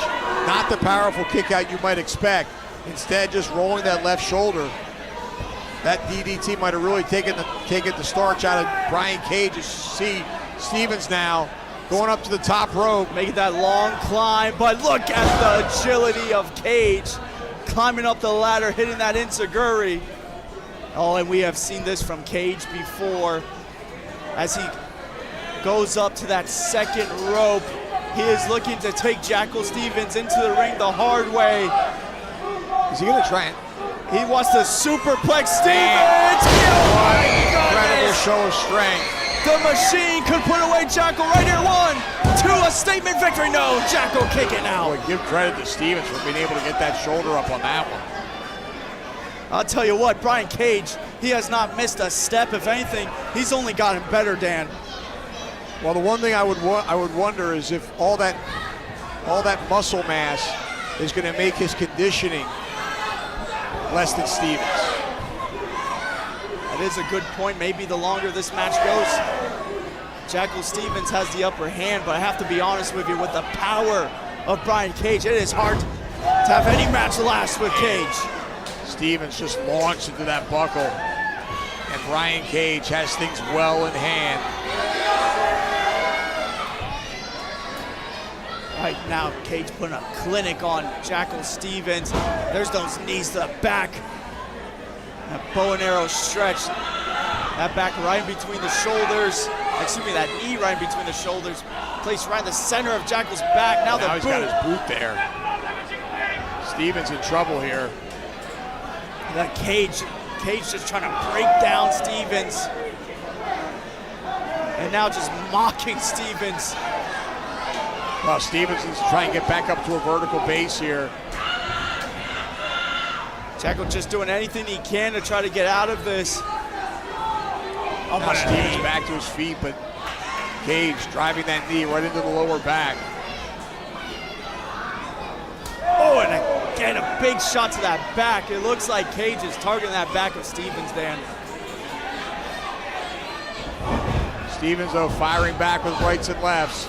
not the powerful kick out you might expect. Instead, just rolling that left shoulder. That DDT might have really taken the starch out of Brian Cage. As you see Stevens now going up to the top rope.
Making that long climb, but look at the agility of Cage. Climbing up the ladder, hitting that enziguri. Oh, and we have seen this from Cage before. As he goes up to that second rope, he is looking to take Jackal Stevens into the ring the hard way.
Is he gonna try it?
He wants to superplex Stevens. Oh my
Incredible
goodness.
show of strength.
The machine could put away Jackal right here. 1, 2, a statement victory. No, Jackal kicking out.
Boy, give credit to Stevens for being able to get that shoulder up on that one.
I'll tell you what, Brian Cage, he has not missed a step. If anything, he's only gotten better, Dan.
Well, the one thing I would wonder is if all that muscle mass is going to make his conditioning less than Stevens.
That is a good point. Maybe the longer this match goes, Jackal Stevens has the upper hand, but I have to be honest with you, with the power of Brian Cage, it is hard to have any match last with Cage.
Stevens just launched into that buckle, and Brian Cage has things well in hand.
Right now, Cage putting a clinic on Jackal Stevens. There's those knees to the back. That bow and arrow stretch. That back right in between the shoulders. Excuse me, that knee right in between the shoulders. Placed right in the center of Jackal's back. Now the
he's
boot.
got his boot there. Stevens in trouble here.
That Cage just trying to break down Stevens. And now just mocking Stevens.
Well, Stevens is trying to get back up to a vertical base here.
Jackal just doing anything he can to try to get out of this.
Oh, now Stevens back to his feet, but Cage driving that knee right into the lower back.
Oh, and again, a big shot to that back. It looks like Cage is targeting that back of Stevens, Dan.
Stevens, though, firing back with rights and lefts.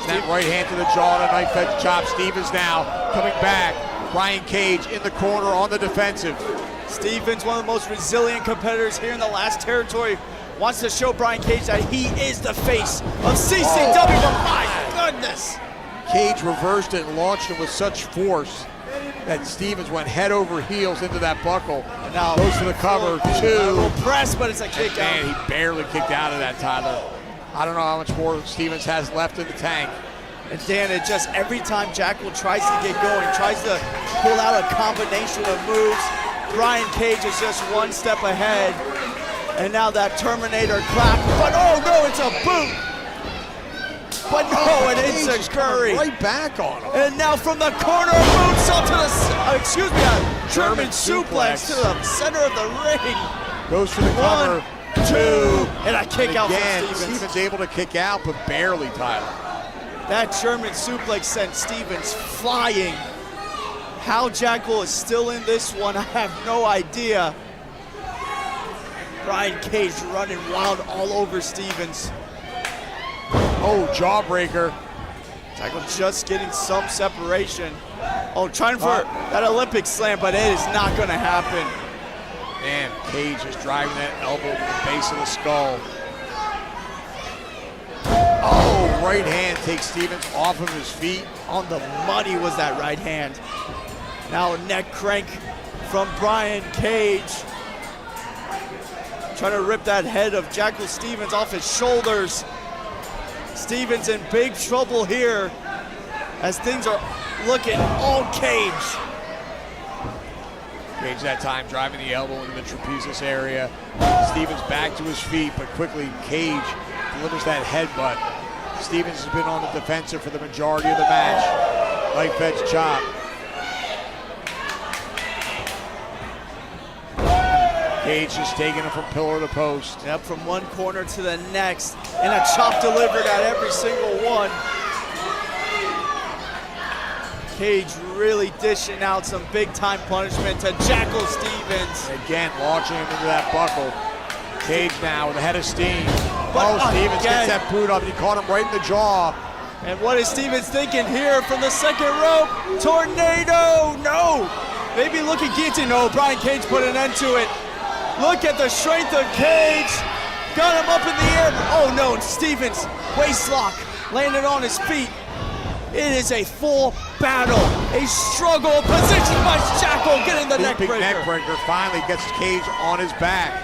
That right hand to the jaw and a knife edge chop. Stevens now coming back. Brian Cage in the corner on the defensive.
Stevens, one of the most resilient competitors here in the last territory, wants to show Brian Cage that he is the face of CCW, but my goodness.
Cage reversed it and launched it with such force that Stevens went head over heels into that buckle.
And now
goes for the cover. 2.
Press, but it's a kick out.
Man, he barely kicked out of that, Tyler. I don't know how much more Stevens has left in the tank.
And Dan, it just every time Jackal tries to get going, tries to pull out a combination of moves, Brian Cage is just one step ahead. And now that Terminator clap, but oh no, it's a boot. But no, and it's a curry.
Right back on him.
And now from the corner, boots up to the, a German suplex to the center of the ring.
Goes for the cover. 2.
And a kick out
Again,
from Stevens.
Stevens able to kick out, but barely, Tyler.
That German suplex sent Stevens flying. How Jackal is still in this one, I have no idea. Brian Cage running wild all over Stevens.
Oh, jawbreaker.
Jackal just getting some separation. Oh, trying for that Olympic slam, but it is not going to happen.
Man, Cage is driving that elbow to the base of the skull. Oh, right hand takes Stevens off of his feet.
On the money was that right hand. Now a neck crank from Brian Cage. Trying to rip that head of Jackal Stevens off his shoulders. Stevens in big trouble here as things are looking all Cage.
Cage that time driving the elbow into the trapezius area. Stevens back to his feet, but quickly Cage delivers that headbutt. Stevens has been on the defensive for the majority of the match. Knife edge chop. Cage just taking it from pillar to post.
Yep, from one corner to the next, and a chop delivered at every single one. Cage really dishing out some big-time punishment to Jackal Stevens.
Again, launching him into that buckle. Cage now with a head of steam.
But
Stevens
again,
gets that boot up. He caught him right in the jaw.
and what is Stevens thinking here from the second rope? Tornado, no! Maybe looking guillotine, no, Brian Cage put an end to it. Look at the strength of Cage. Got him up in the air. Oh no, Stevens, waist lock, landed on his feet. It is a full battle, a struggle, position by Jackal, getting the neck
Big
breaker.
neck breaker finally gets Cage on his back.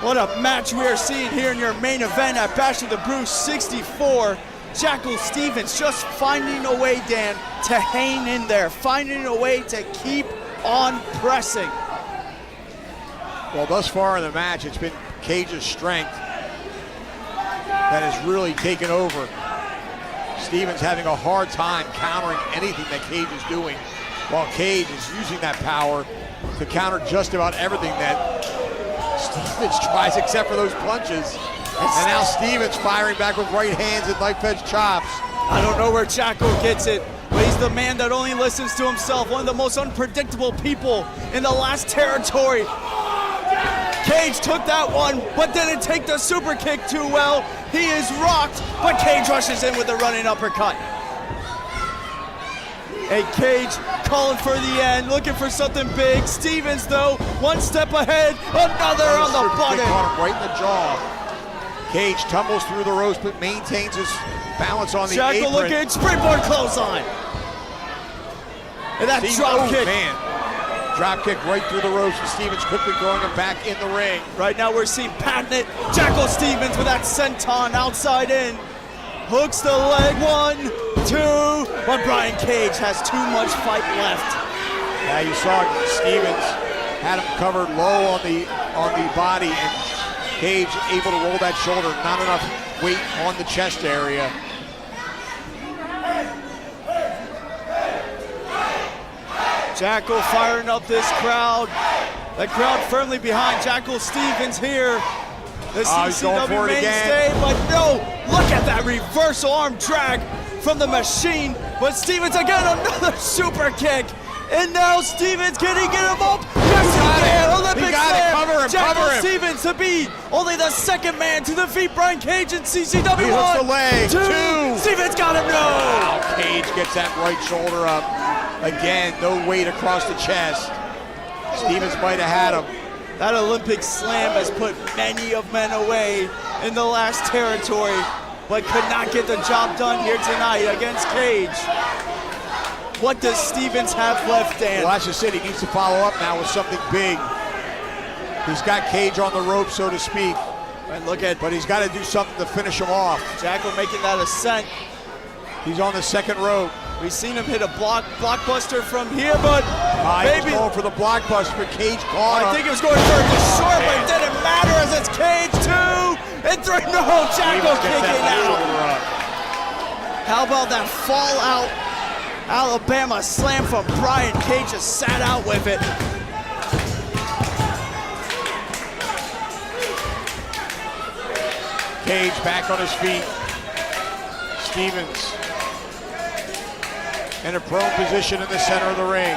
What a match we are seeing here in your main event at Bash of the Brew 64. Jackal Stevens just finding a way, Dan, to hang in there, finding a way to keep on pressing.
Well, thus far in the match, it's been Cage's strength that has really taken over. Stevens having a hard time countering anything that Cage is doing, while Cage is using that power to counter just about everything that Stevens tries, except for those punches. And now Stevens firing back with right hands and knife edge chops.
I don't know where Jackal gets it, but he's the man that only listens to himself, one of the most unpredictable people in the last territory. Cage took that one, but didn't take the super kick too well. He is rocked, but Cage rushes in with a running uppercut. And Cage calling for the end, looking for something big. Stevens, though, one step ahead, another on the button.
Caught him right in the jaw. Cage tumbles through the ropes, but maintains his balance on the
Jackal
apron.
looking, springboard clothesline. And that drop kick.
Man. Drop kick right through the ropes, and Stevens quickly throwing him back in the ring.
Right now we're seeing patented Jackal Stevens with that senton outside in. Hooks the leg, 1, 2, but Brian Cage has too much fight left.
Yeah, you saw Stevens had him covered low on the body, and Cage able to roll that shoulder, not enough weight on the chest area.
Jackal firing up this crowd. The crowd firmly behind Jackal Stevens here. The CCW mainstay, but no, look at that reversal arm drag from the machine. But Stevens again, another super kick. And now Stevens, can he get him up? Yes, he can. Olympic slam.
Cover him,
Jackal
cover him.
Stevens to be only the second man to defeat Brian Cage in CCW.
He hooks the leg.
2. Stevens got him, no.
Wow, Cage gets that right shoulder up. Again, no weight across the chest. Stevens might have had him.
That Olympic slam has put many of men away in the last territory, but could not get the job done here tonight against Cage. What does Stevens have left, Dan?
Well, that's just it. He needs to follow up now with something big. He's got Cage on the rope, so to speak.
And look at,
but he's got to do something to finish him off.
Jackal making that ascent.
He's on the second rope.
We've seen him hit a blockbuster from here, but
maybe going for the blockbuster, but Cage caught him.
I think he was going for the short, but it didn't matter as it's Cage 2 and 3. No, Jackal kicking out. How about that fall out Alabama slam from Brian Cage? Just sat out with it.
Cage back on his feet. Stevens in a prone position in the center of the ring.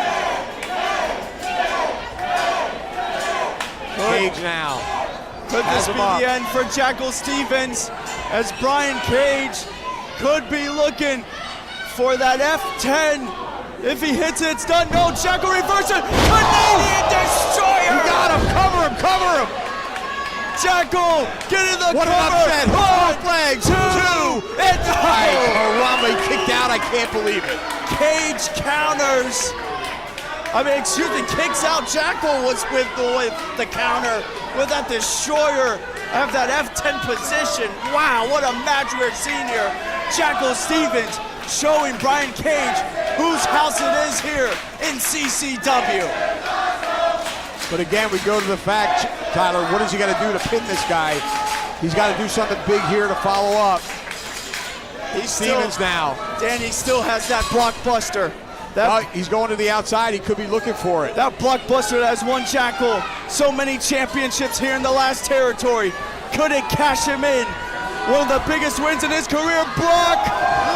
Cage now.
Could this be the end for Jackal Stevens, as Brian Cage could be looking for that F10. If he hits it, it's done. No, Jackal reverses. Canadian Destroyer!
got him. Cover him. Cover him.
Jackal, get in the
What an
cover.
upset. Both legs. Two.
And
Harambe kicked out. I can't believe it.
Cage counters. I mean, excuse me, kicks out. Jackal was with the counter with that destroyer of that F10 position. Wow, what a match we're seeing here. Jackal Stevens showing Brian Cage whose house it is here in CCW.
But again, we go to the fact, Tyler, what is he got to do to pin this guy? He's got to do something big here to follow up. Stevens now.
Danny still has that blockbuster.
He's going to the outside. He could be looking for it.
That blockbuster that has won Jackal so many championships here in the last territory. Couldn't cash him in. One of the biggest wins in his career. Block!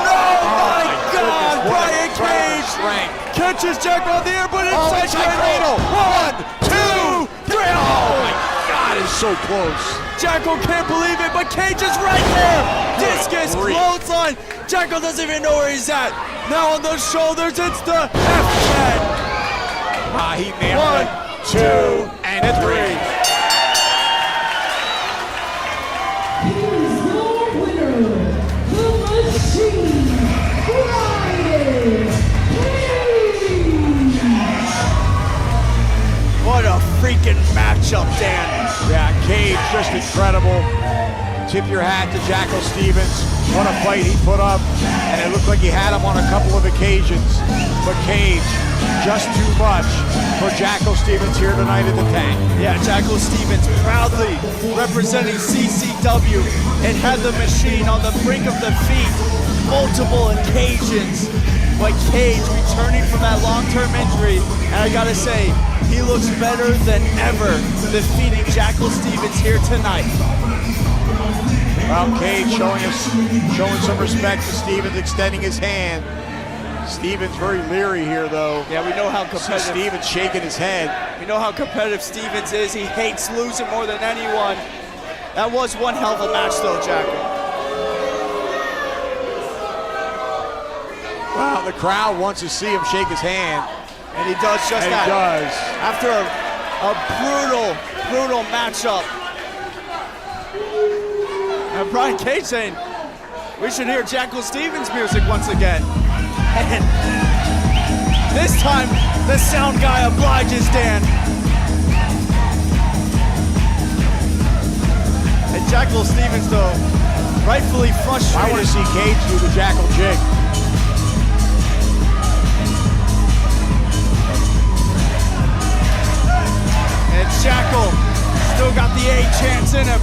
No! my God! Brian Cage catches Jackal in the air, but inside cradle. 1, 2, 3.
Oh my God, it's so close.
Jackal can't believe it, but Cage is right there. Discus, clothesline. Jackal doesn't even know where he's at. Now on the shoulders, it's the F10.
He nailed it. 2, and 3.
Here's your winner, the Machine, Brian Cage.
What a freaking matchup, Dan.
Yeah, Cage, just incredible. Tip your hat to Jackal Stevens. What a fight he put up. And it looked like he had him on a couple of occasions. But Cage, just too much for Jackal Stevens here tonight in the tank.
Yeah, Jackal Stevens proudly representing CCW and had the Machine on the brink of defeat multiple occasions. But Cage returning from that long-term injury, and I gotta say, he looks better than ever defeating Jackal Stevens here tonight.
Well, Cage showing some respect to Stevens, extending his hand. Stevens very leery here, though.
Yeah, we know how competitive.
Stevens shaking his head.
We know how competitive Stevens is. He hates losing more than anyone. That was one hell of a match, though, Jackal.
Well, the crowd wants to see him shake his hand.
And he does just that.
He does.
After a brutal matchup. And Brian Cage saying, we should hear Jackal Stevens' music once again. And this time, the sound guy obliges Dan. And Jackal Stevens, though, rightfully frustrated.
I want to see Cage do the Jackal jig.
And Jackal still got the A chance in him.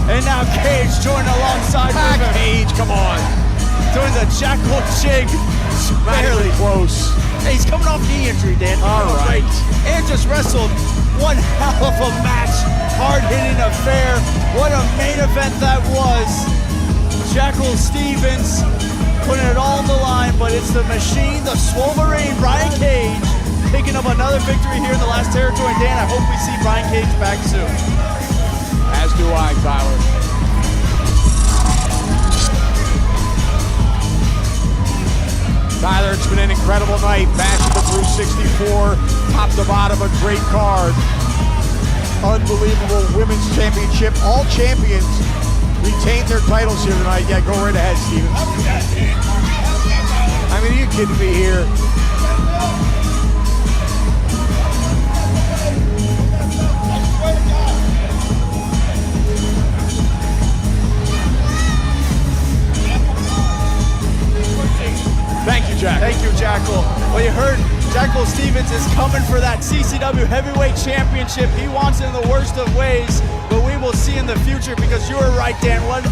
And now Cage joining alongside with him.
Cage, come on.
Doing the Jackal jig.
Barely close.
Hey, he's coming off knee injury, Dan.
All right.
And just wrestled one hell of a match. Hard-hitting affair. What a main event that was. Jackal Stevens putting it all on the line, but it's the Machine, the Swolverine, Brian Cage, picking up another victory here in the last territory. Dan, I hope we see Brian Cage back soon.
As do I, Tyler. Tyler, it's been an incredible night. Match of the Brew 64, top to bottom, a great card. Unbelievable women's championship. All champions retained their titles here tonight. Yeah, go right ahead, Steven. I mean, are you kidding me here? Thank you, Jack.
Thank you, Jackal. Well, you heard Jackal Stevens is coming for that CCW Heavyweight Championship. He wants it in the worst of ways, but we will see in the future because you were right, Dan. What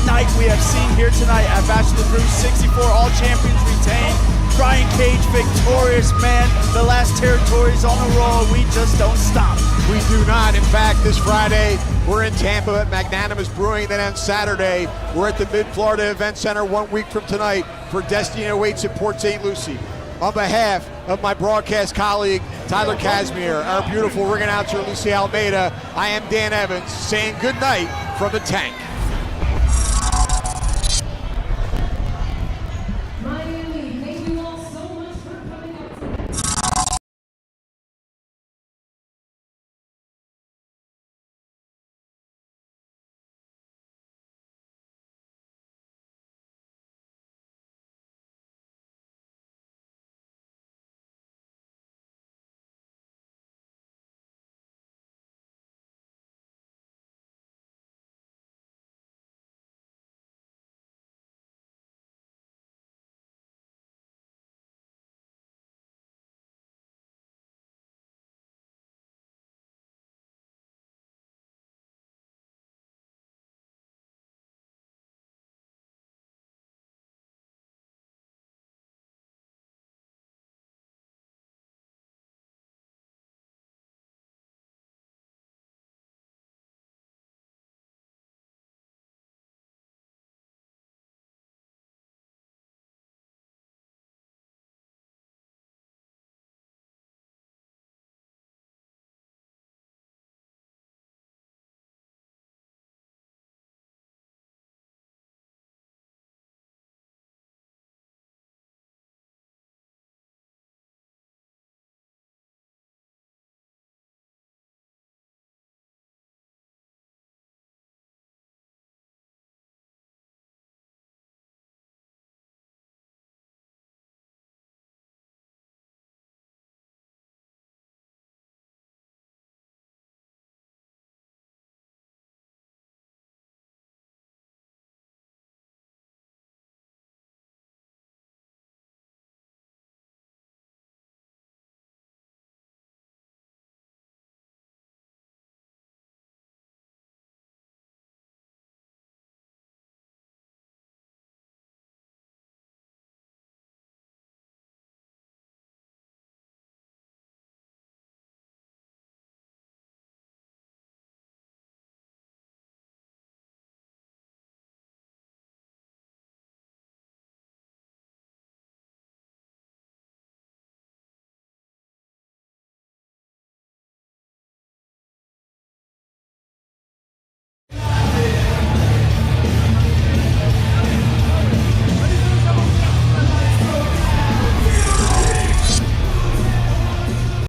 night we have seen here tonight at Bash of the Brew 64. All champions retained. Brian Cage victorious, man. The last territory's on the roll. We just don't stop.
We do not. In fact, this Friday, we're in Tampa at Magnanimous Brewing. Then on Saturday, we're at the Mid-Florida Event Center 1 week from tonight for Destiny Awaits at Port St. Lucie. On behalf of my broadcast colleague, Tyler Casimir, our beautiful ring announcer, Lucy Almeida, I am Dan Evans, saying good night from the tank.